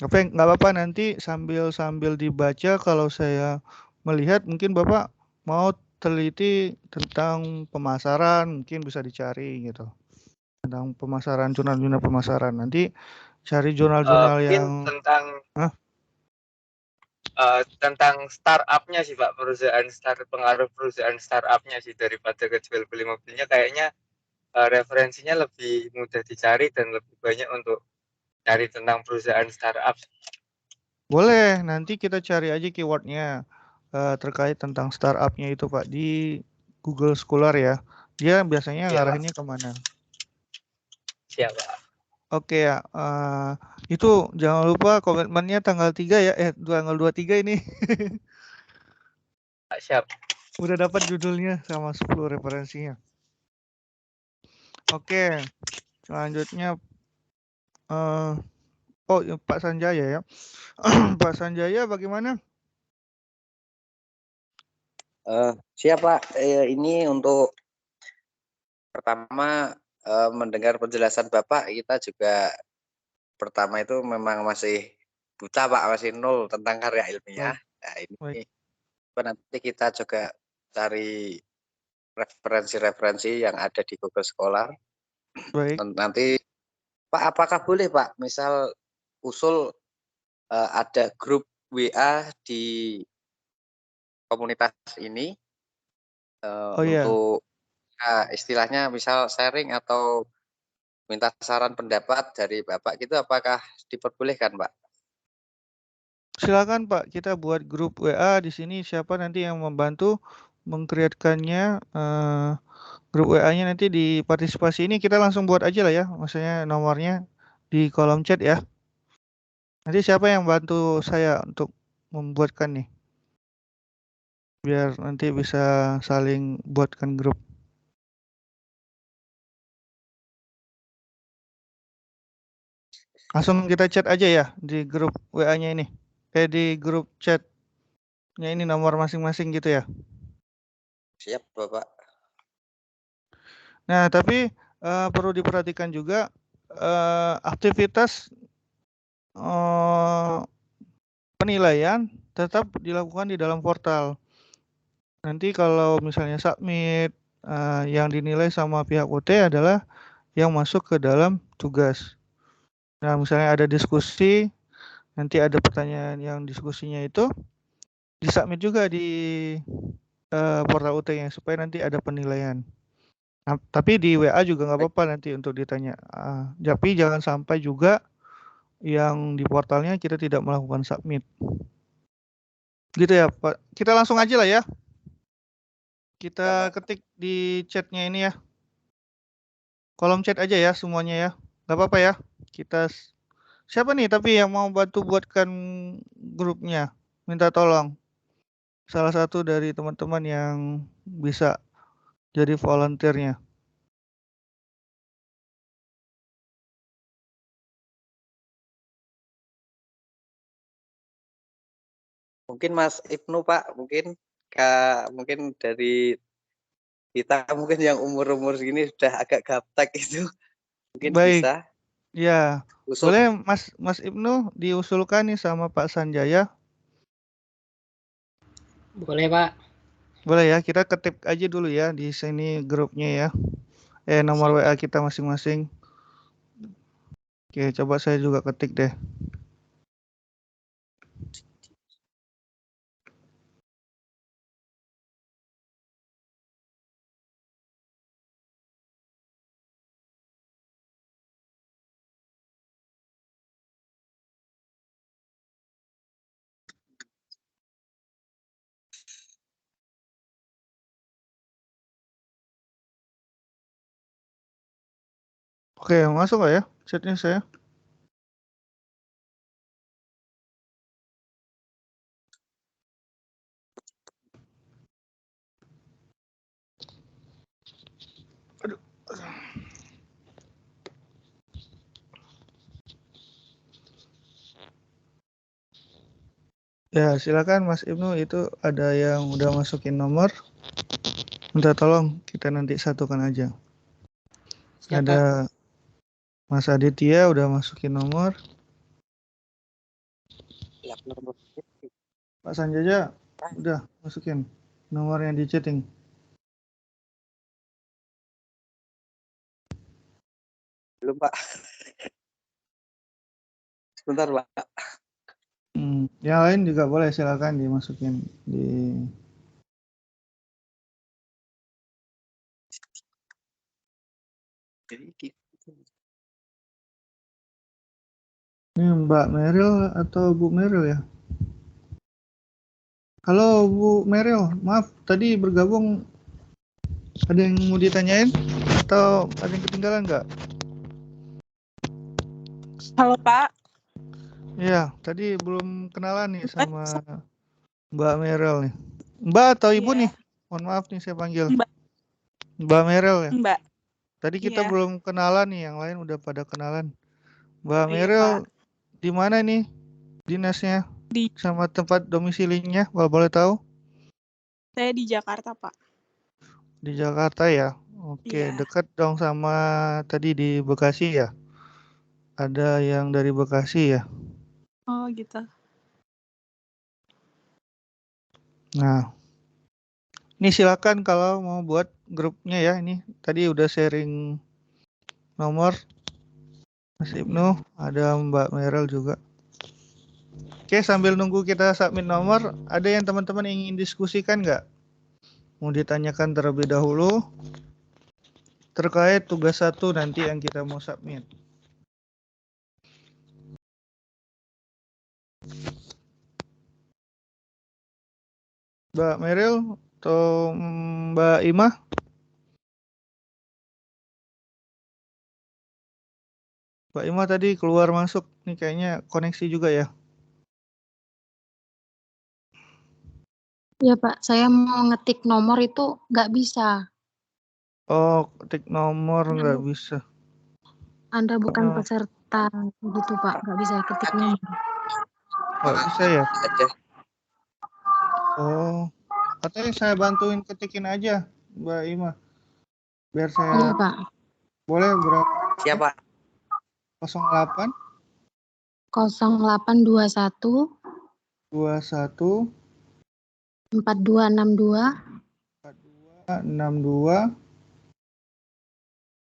Nggak apa-apa nanti sambil dibaca kalau saya melihat mungkin Bapak mau teliti tentang pemasaran mungkin bisa dicari gitu. Tentang pemasaran, jurnal-jurnal pemasaran. Nanti cari jurnal-jurnal Mungkin yang tentang startupnya sih Pak, pengaruh perusahaan startupnya sih daripada kejual beli mobilnya, kayaknya referensinya lebih mudah dicari dan lebih banyak untuk cari tentang perusahaan startup. boleh nanti kita cari aja keywordnya terkait tentang startupnya itu Pak di Google Scholar ya. Dia biasanya ngarahinnya kemana? Siap Pak. Oke ya, itu jangan lupa komitmennya tanggal 3 ya, tanggal 23 ini. Siap. Udah dapat judulnya sama 10 referensinya. Oke, selanjutnya Pak Sanjaya ya. Pak Sanjaya bagaimana? Siap Pak, ini untuk pertama mendengar penjelasan Bapak, kita juga pertama itu memang masih buta Pak, masih nol tentang karya ilmiah. Nah ini nanti kita juga cari referensi-referensi yang ada di Google Scholar. Baik. Nanti Pak, apakah boleh Pak, misal usul ada grup WA di komunitas ini untuk istilahnya misal sharing atau minta saran pendapat dari Bapak gitu, apakah diperbolehkan Pak? Silakan Pak, kita buat grup WA di sini. Siapa nanti yang membantu mengkreatkannya grup WA-nya nanti di partisipasi ini kita langsung buat aja lah ya. Maksudnya nomornya di kolom chat ya. Nanti siapa yang bantu saya untuk membuatkan nih? Biar nanti bisa saling buatkan grup. Langsung kita chat aja ya di grup WA-nya ini. Di grup chat-nya ini nomor masing-masing gitu ya. Siap Bapak. Nah, tapi perlu diperhatikan juga aktivitas penilaian tetap dilakukan di dalam portal. Nanti kalau misalnya submit yang dinilai sama pihak UT adalah yang masuk ke dalam tugas. Nah, misalnya ada diskusi, nanti ada pertanyaan yang diskusinya itu disubmit juga di portal UT-nya supaya nanti ada penilaian. Nah, tapi di WA juga nggak apa-apa nanti untuk ditanya. Tapi jangan sampai juga yang di portalnya kita tidak melakukan submit. Gitu ya Pak. Kita langsung aja lah ya. Kita ketik di chatnya ini ya. Kolom chat aja ya semuanya ya. Nggak apa-apa ya. Kita siapa nih tapi yang mau bantu buatkan grupnya? Minta tolong. Salah satu dari teman-teman yang bisa jadi volunteernya. Mungkin Mas Ibnu Pak, mungkin dari kita mungkin yang umur-umur segini sudah agak gaptek itu. Mungkin Baik. bisa. Ya, Usul. boleh Mas Ibnu diusulkan nih sama Pak Sanjaya. Boleh, Pak. Boleh ya, kita ketik aja dulu ya di sini grupnya ya. Nomor WA kita masing-masing. Oke, coba saya juga ketik deh. Oke, masuk nggak ya chatnya saya? Aduh. Ya, silakan Mas Ibnu, itu ada yang udah masukin nomor. Minta tolong kita nanti satukan aja. Siap, Ada Mas Aditya udah masukin nomor. Pak Sanjaya udah masukin nomor yang di chatting. Belum Pak. Sebentar Pak. Yang lain juga boleh, silakan dimasukin di. Ini Mbak Meril atau Bu Meril ya? Halo Bu Meril, maaf tadi bergabung, ada yang mau ditanyain atau ada yang ketinggalan nggak? Halo Pak. Iya, tadi belum kenalan nih sama Mbak Meril nih. Mbak atau Ibu nih? Mohon maaf nih saya panggil. Mbak Meril ya? Mbak. Tadi kita belum kenalan nih, yang lain udah pada kenalan. Mbak Meril di mana nih dinasnya? Sama tempat domisilinya, kalau boleh tahu? Saya di Jakarta, Pak. Di Jakarta ya? Oke, dekat dong sama tadi di Bekasi ya? Ada yang dari Bekasi ya? Oh gitu. Nah, ini silakan kalau mau buat grupnya ya. Ini tadi udah sharing nomor Mas Ibnu, ada Mbak Merel juga. Oke, sambil nunggu kita submit nomor, ada yang teman-teman ingin diskusikan nggak? Mau ditanyakan terlebih dahulu terkait tugas 1 nanti yang kita mau submit. Mbak Meril atau Mbak Ima? Mbak Ima tadi keluar masuk, nih kayaknya koneksi juga ya? Ya Pak, saya mau ngetik nomor itu nggak bisa. Oh, ketik nomor nggak bisa. Anda bukan peserta gitu Pak, nggak bisa ketik nomor. Nggak bisa ya? Oh, katanya saya bantuin ketikin aja Mbak Ima. Biar saya. Iya Pak. Boleh berapa? Siapa? 08 0821 21 4262 62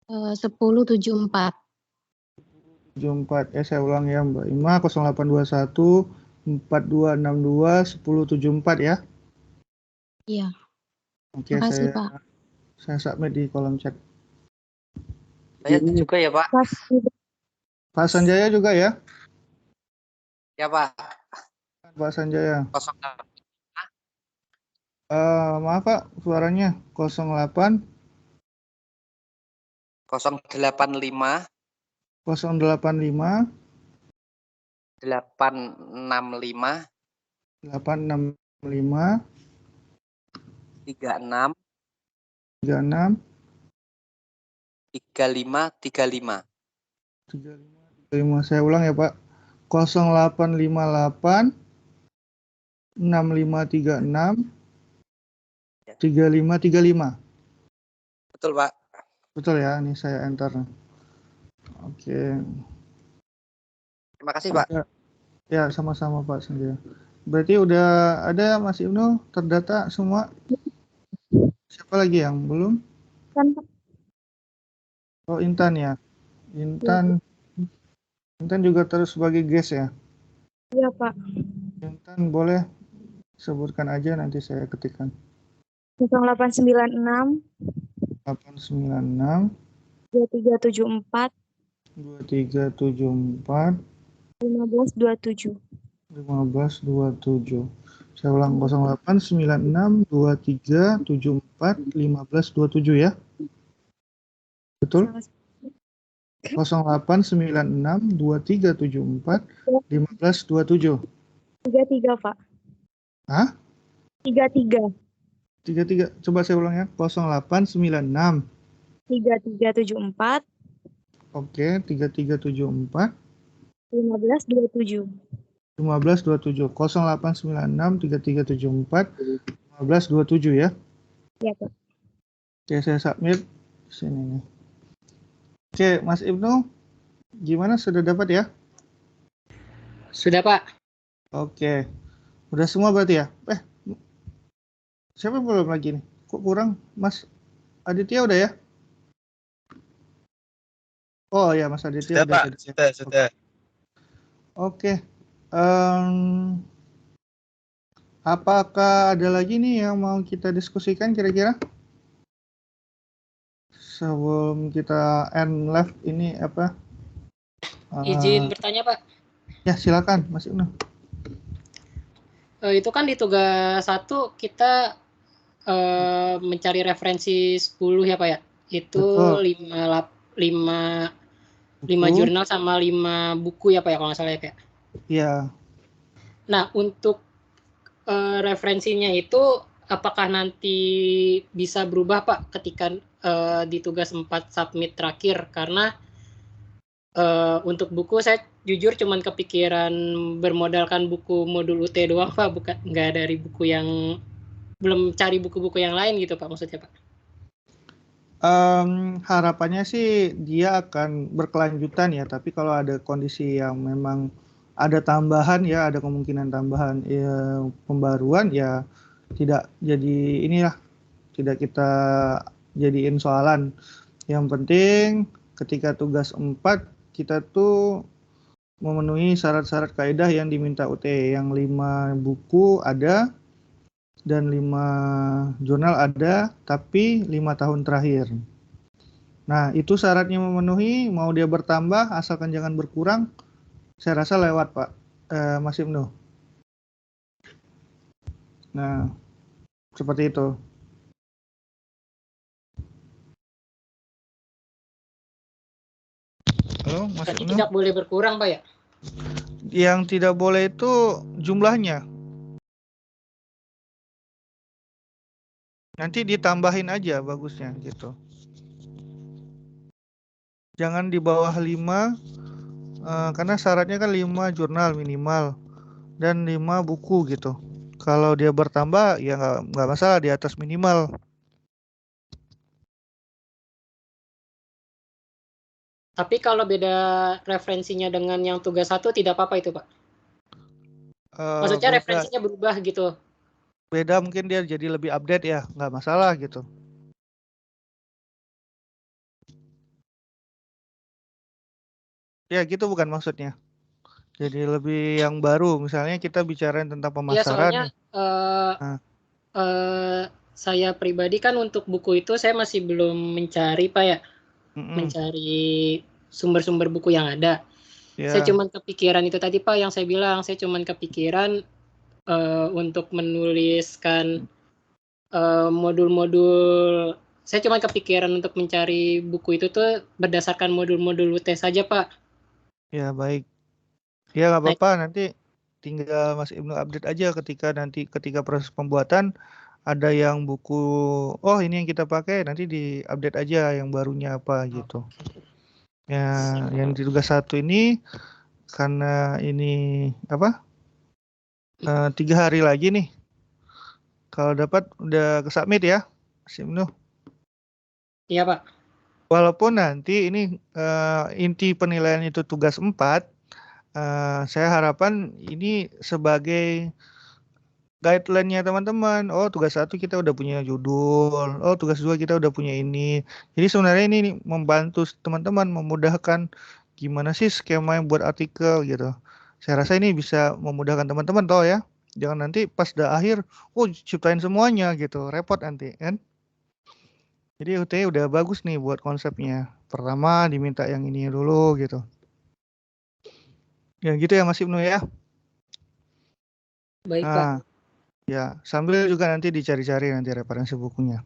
1074. 74. Saya ulang ya Mbak Ima, 0821 4262 1074 ya. Iya. Oke, makasih Pak. Saya submit di kolom chat. Saya juga ya Pak. Pak Sanjaya juga ya? Ya Pak. Pak Sanjaya. 08. Maaf Pak, suaranya 08 085 085 865 865 36 36 3535. 35. Saya ulang ya Pak. 0858 6536 Ya. 3535. Betul, Pak. Betul ya, ini saya enter. Oke. Terima kasih, Pak. Ya, sama-sama Pak Sanjaya. Berarti udah ada Mas Ibnu terdata semua? Siapa lagi yang belum? Kan, Pak. Oh, Intan ya. Intan juga terus sebagai guest ya. Iya, Pak. Intan boleh sebutkan aja, nanti saya ketikkan. 0896 896 2374 2374 1527. 1527. Saya ulang 0896 2374 1527 ya. Betul? 0896 2374 1527. 33, Pak. Hah? 33. 33. Coba saya ulang ya. 0896. 3374 Oke, 3374 1527. 1527. 0896 3374 1527 ya. Iya, Pak. Oke, saya submit sini nih. Oke, Mas Ibnu, gimana, sudah dapat ya? Sudah, Pak. Oke, udah semua berarti ya? Siapa belum lagi nih? Kok kurang? Mas Aditya udah ya? Oh ya, Mas Aditya Sudah, udah. Pak. Sudah. Oke. Apakah ada lagi nih yang mau kita diskusikan kira-kira? Sebelum kita end live ini apa? Izin bertanya, Pak. Ya, silakan Mas Ibnu. Itu kan di tugas 1 kita mencari referensi 10 ya, Pak ya. Itu Betul. 5 jurnal sama 5 buku ya, Pak ya, kalau nggak salah ya, Pak. Iya. Nah, untuk referensinya itu apakah nanti bisa berubah, Pak, ketika di tugas 4 submit terakhir? Karena untuk buku saya jujur cuman kepikiran bermodalkan buku modul UT doang, Pak, bukan nggak dari buku yang belum cari buku-buku yang lain gitu, Pak, maksudnya, Pak. Harapannya sih dia akan berkelanjutan ya, tapi kalau ada kondisi yang memang ada tambahan ya, ada kemungkinan tambahan ya, pembaruan ya, tidak jadi inilah, tidak kita jadiin soalan. Yang penting ketika tugas 4 kita tuh memenuhi syarat-syarat kaidah yang diminta UT, yang 5 buku ada dan 5 jurnal ada, tapi 5 tahun terakhir. Nah, itu syaratnya memenuhi, mau dia bertambah asalkan jangan berkurang, saya rasa lewat, Pak Mas Ibnu. Nah, seperti itu. Halo, Mas Berarti Ibnu? tidak boleh berkurang, Pak ya? Yang tidak boleh itu jumlahnya. Nanti ditambahin aja bagusnya gitu. Jangan di bawah 5, karena syaratnya kan 5 jurnal minimal dan 5 buku gitu. Kalau dia bertambah ya nggak masalah, di atas minimal. Tapi kalau beda referensinya dengan yang tugas 1 tidak apa-apa itu, Pak? Maksudnya Beda. referensinya berubah gitu. Beda, mungkin dia jadi lebih update ya, nggak masalah gitu. Ya gitu bukan maksudnya. Jadi lebih yang baru, misalnya kita bicarain tentang pemasaran. Iya, soalnya saya pribadi kan untuk buku itu saya masih belum mencari, Pak ya. Mencari sumber-sumber buku yang ada. Saya cuma kepikiran itu tadi, Pak, yang saya bilang. Saya cuma kepikiran untuk menuliskan modul-modul. Saya cuma kepikiran untuk mencari buku itu tuh berdasarkan modul-modul UT saja, Pak. Ya, baik. Ya nggak apa-apa, nanti tinggal Mas Ibnu update aja ketika proses pembuatan ada yang buku, oh ini yang kita pakai, nanti di-update aja yang barunya apa gitu. Ya, yang di tugas 1 ini karena ini apa? 3 hari lagi nih. Kalau dapat udah ke-submit ya, Mas Ibnu. Iya, Pak. Walaupun nanti ini inti penilaian itu tugas 4, saya harapan ini sebagai guideline-nya teman-teman. Oh, tugas 1 kita udah punya judul. Oh, tugas 2 kita udah punya ini. Jadi sebenarnya ini membantu teman-teman, memudahkan gimana sih skema yang buat artikel gitu. Saya rasa ini bisa memudahkan teman-teman toh ya. Jangan nanti pas udah akhir, oh ciptain semuanya gitu, repot nanti kan. Jadi UT udah bagus nih buat konsepnya. Pertama diminta yang ini dulu gitu. Ya gitu ya Mas Ibnu ya. Baik, Pak. Nah, ya sambil juga nanti dicari-cari nanti referensi bukunya.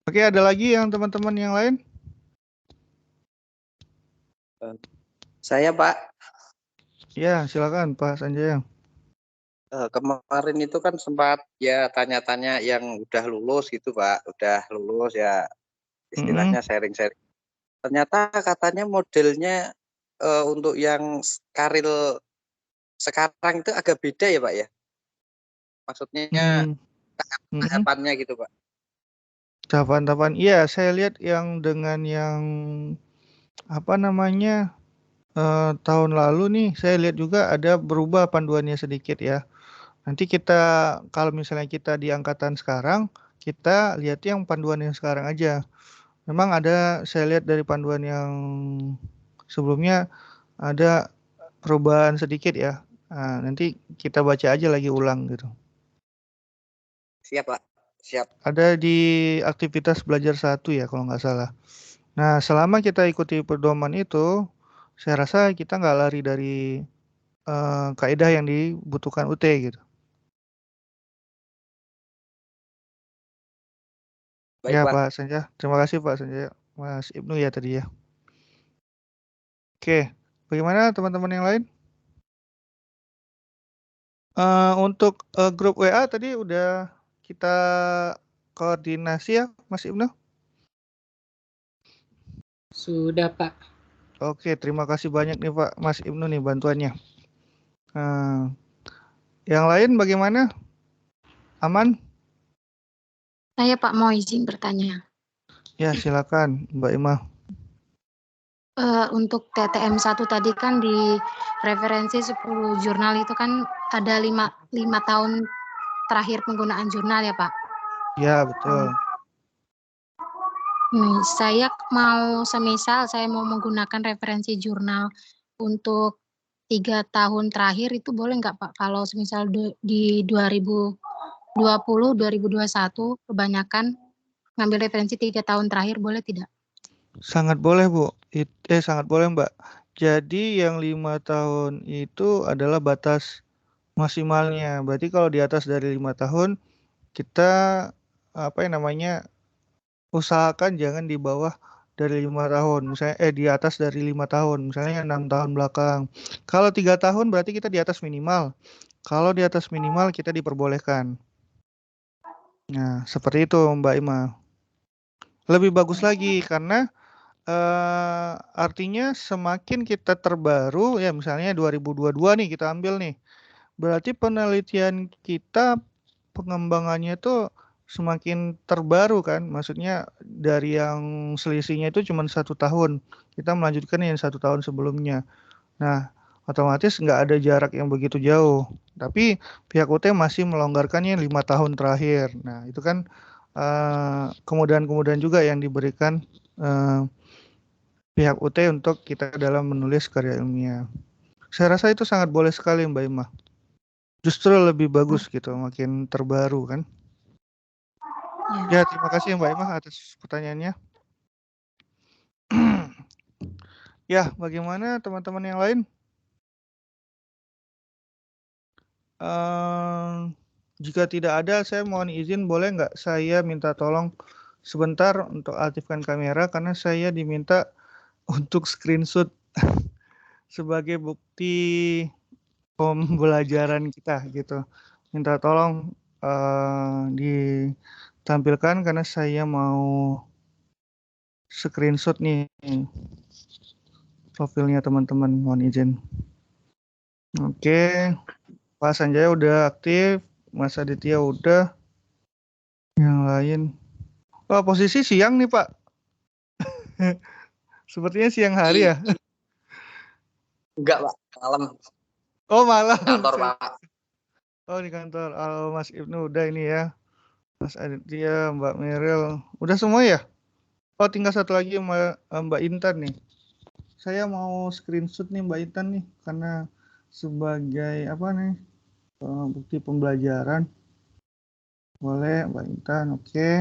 Oke, ada lagi yang teman-teman yang lain? Saya Pak. Ya, silakan Pak Sanjaya. Kemarin itu kan sempat ya tanya-tanya yang udah lulus gitu Pak, udah lulus ya istilahnya sharing-sharing. Ternyata katanya modelnya untuk yang karir sekarang itu agak beda ya Pak ya. Maksudnya tahapannya gitu Pak. Tahapan-tahapan, iya saya lihat yang dengan yang apa namanya tahun lalu nih, saya lihat juga ada berubah panduannya sedikit ya. Nanti kita kalau misalnya kita di angkatan sekarang, kita lihat yang panduan yang sekarang aja. Memang ada saya lihat dari panduan yang sebelumnya ada perubahan sedikit ya. Nah, nanti kita baca aja lagi ulang gitu. Siap Pak, siap. Ada di aktivitas belajar 1 ya kalau nggak salah. Nah, selama kita ikuti pedoman itu, saya rasa kita nggak lari dari kaidah yang dibutuhkan UT gitu. Baik, Ya Pak. Pak Sanjaya, terima kasih Pak Sanjaya, Mas Ibnu ya tadi ya. Oke, bagaimana teman-teman yang lain? Untuk grup WA tadi udah kita koordinasi ya Mas Ibnu? Sudah Pak. Oke, terima kasih banyak nih Pak Mas Ibnu nih bantuannya. Yang lain bagaimana? Aman? Saya Pak mau izin bertanya. Ya silakan Mbak Ima. Untuk TTM 1 tadi kan di referensi 10 jurnal itu kan ada 5 tahun terakhir penggunaan jurnal ya Pak? Ya betul. Saya mau semisal saya mau menggunakan referensi jurnal untuk 3 tahun terakhir itu boleh nggak Pak? Kalau semisal di 2020, 2021 kebanyakan ngambil referensi 3 tahun terakhir boleh tidak? Sangat boleh Bu. Sangat boleh Mbak. Jadi yang 5 tahun itu adalah batas maksimalnya. Berarti kalau di atas dari 5 tahun kita usahakan jangan di bawah dari 5 tahun. Misalnya di atas dari 5 tahun, misalnya 6 tahun belakang. Kalau 3 tahun berarti kita di atas minimal. Kalau di atas minimal kita diperbolehkan. Nah, seperti itu Mbak Ima. Lebih bagus lagi karena artinya semakin kita terbaru ya misalnya 2022 nih kita ambil nih. Berarti penelitian kita pengembangannya itu semakin terbaru kan. Maksudnya dari yang selisihnya itu cuma 1 tahun. Kita melanjutkan yang 1 tahun sebelumnya. Nah, otomatis nggak ada jarak yang begitu jauh. Tapi pihak UT masih melonggarkannya 5 tahun terakhir. Nah, itu kan kemudahan-kemudahan juga yang diberikan pihak UT untuk kita dalam menulis karya ilmiah. Saya rasa itu sangat boleh sekali Mbak Ima. Justru lebih bagus gitu, makin terbaru kan. Ya, terima kasih Mbak Ima atas pertanyaannya. Ya, bagaimana teman-teman yang lain? Jika tidak ada, saya mohon izin boleh nggak saya minta tolong sebentar untuk aktifkan kamera karena saya diminta untuk screenshot sebagai bukti pembelajaran kita gitu. Minta tolong ditampilkan karena saya mau screenshot nih profilnya teman-teman, mohon izin. Oke, Pak Sanjaya udah aktif, Mas Aditya udah, yang lain. Oh, posisi siang nih Pak. Sepertinya siang hari ya. Enggak, Pak. Malam. Oh, malam. Kantor, Pak. Oh, di kantor. Halo Mas Ibnu udah ini ya. Mas Aditya, Mbak Meril. Udah semua ya? Oh, tinggal satu lagi Mbak Intan nih. Saya mau screenshot nih Mbak Intan nih. Karena sebagai apa nih, bukti pembelajaran. Boleh Mbak Intan, oke.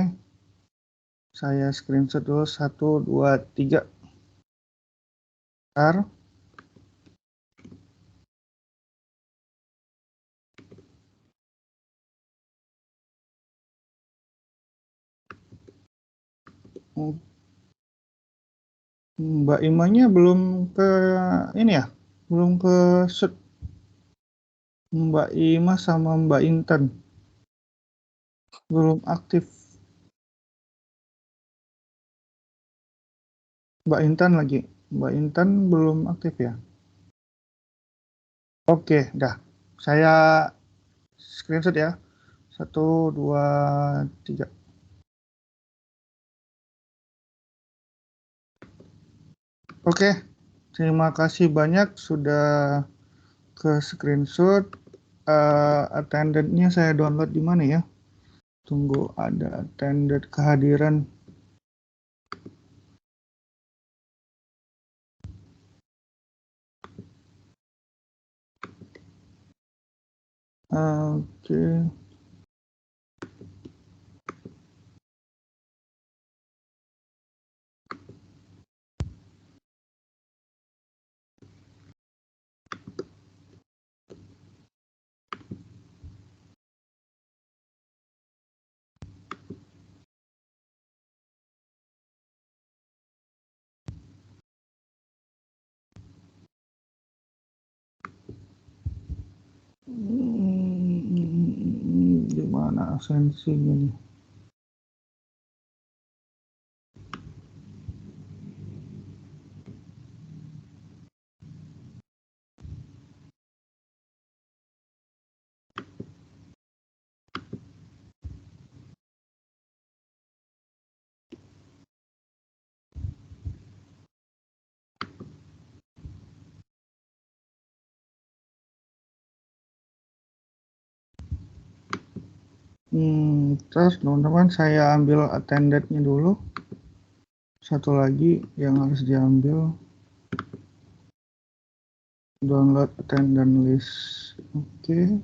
Saya screenshot dulu 1, 2, 3. Bentar. Mbak Imanya belum ke ini ya? Belum ke shoot. Mbak Ima sama Mbak Intan belum aktif. Mbak Intan lagi. Mbak Intan belum aktif ya? Oke, dah. Saya screenshot ya. 1, 2, 3. Oke, terima kasih banyak sudah ke screenshot. Attendance-nya saya download di mana ya? Tunggu ada attendance kehadiran. Oke. Gimana sensinya nih? Terus teman-teman saya ambil attendance-nya dulu. Satu lagi yang harus diambil, download attendance list. Oke.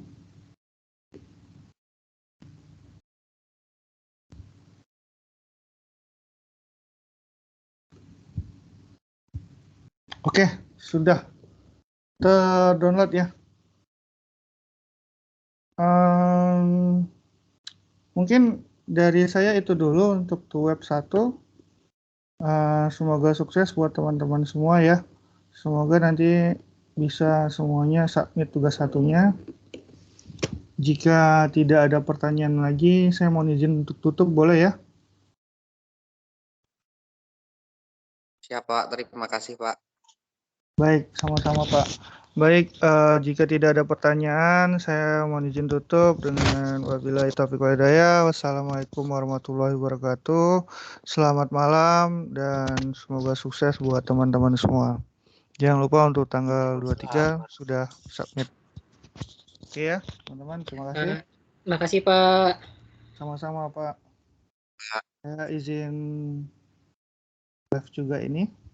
Oke, sudah terdownload ya. Mungkin dari saya itu dulu untuk web 1. Semoga sukses buat teman-teman semua ya. Semoga nanti bisa semuanya submit tugas satunya. Jika tidak ada pertanyaan lagi, saya mau izin untuk tutup, boleh ya? Siap, Pak. Terima kasih, Pak. Baik, sama-sama Pak. Baik, jika tidak ada pertanyaan, saya mohon izin tutup dengan wabillahi taufiq wal hidayah. Wassalamualaikum warahmatullahi wabarakatuh. Selamat malam dan semoga sukses buat teman-teman semua. Jangan lupa untuk tanggal 23 sudah submit. Oke ya, teman-teman. Terima kasih. Terima kasih Pak. Sama-sama Pak. Saya izin live juga ini.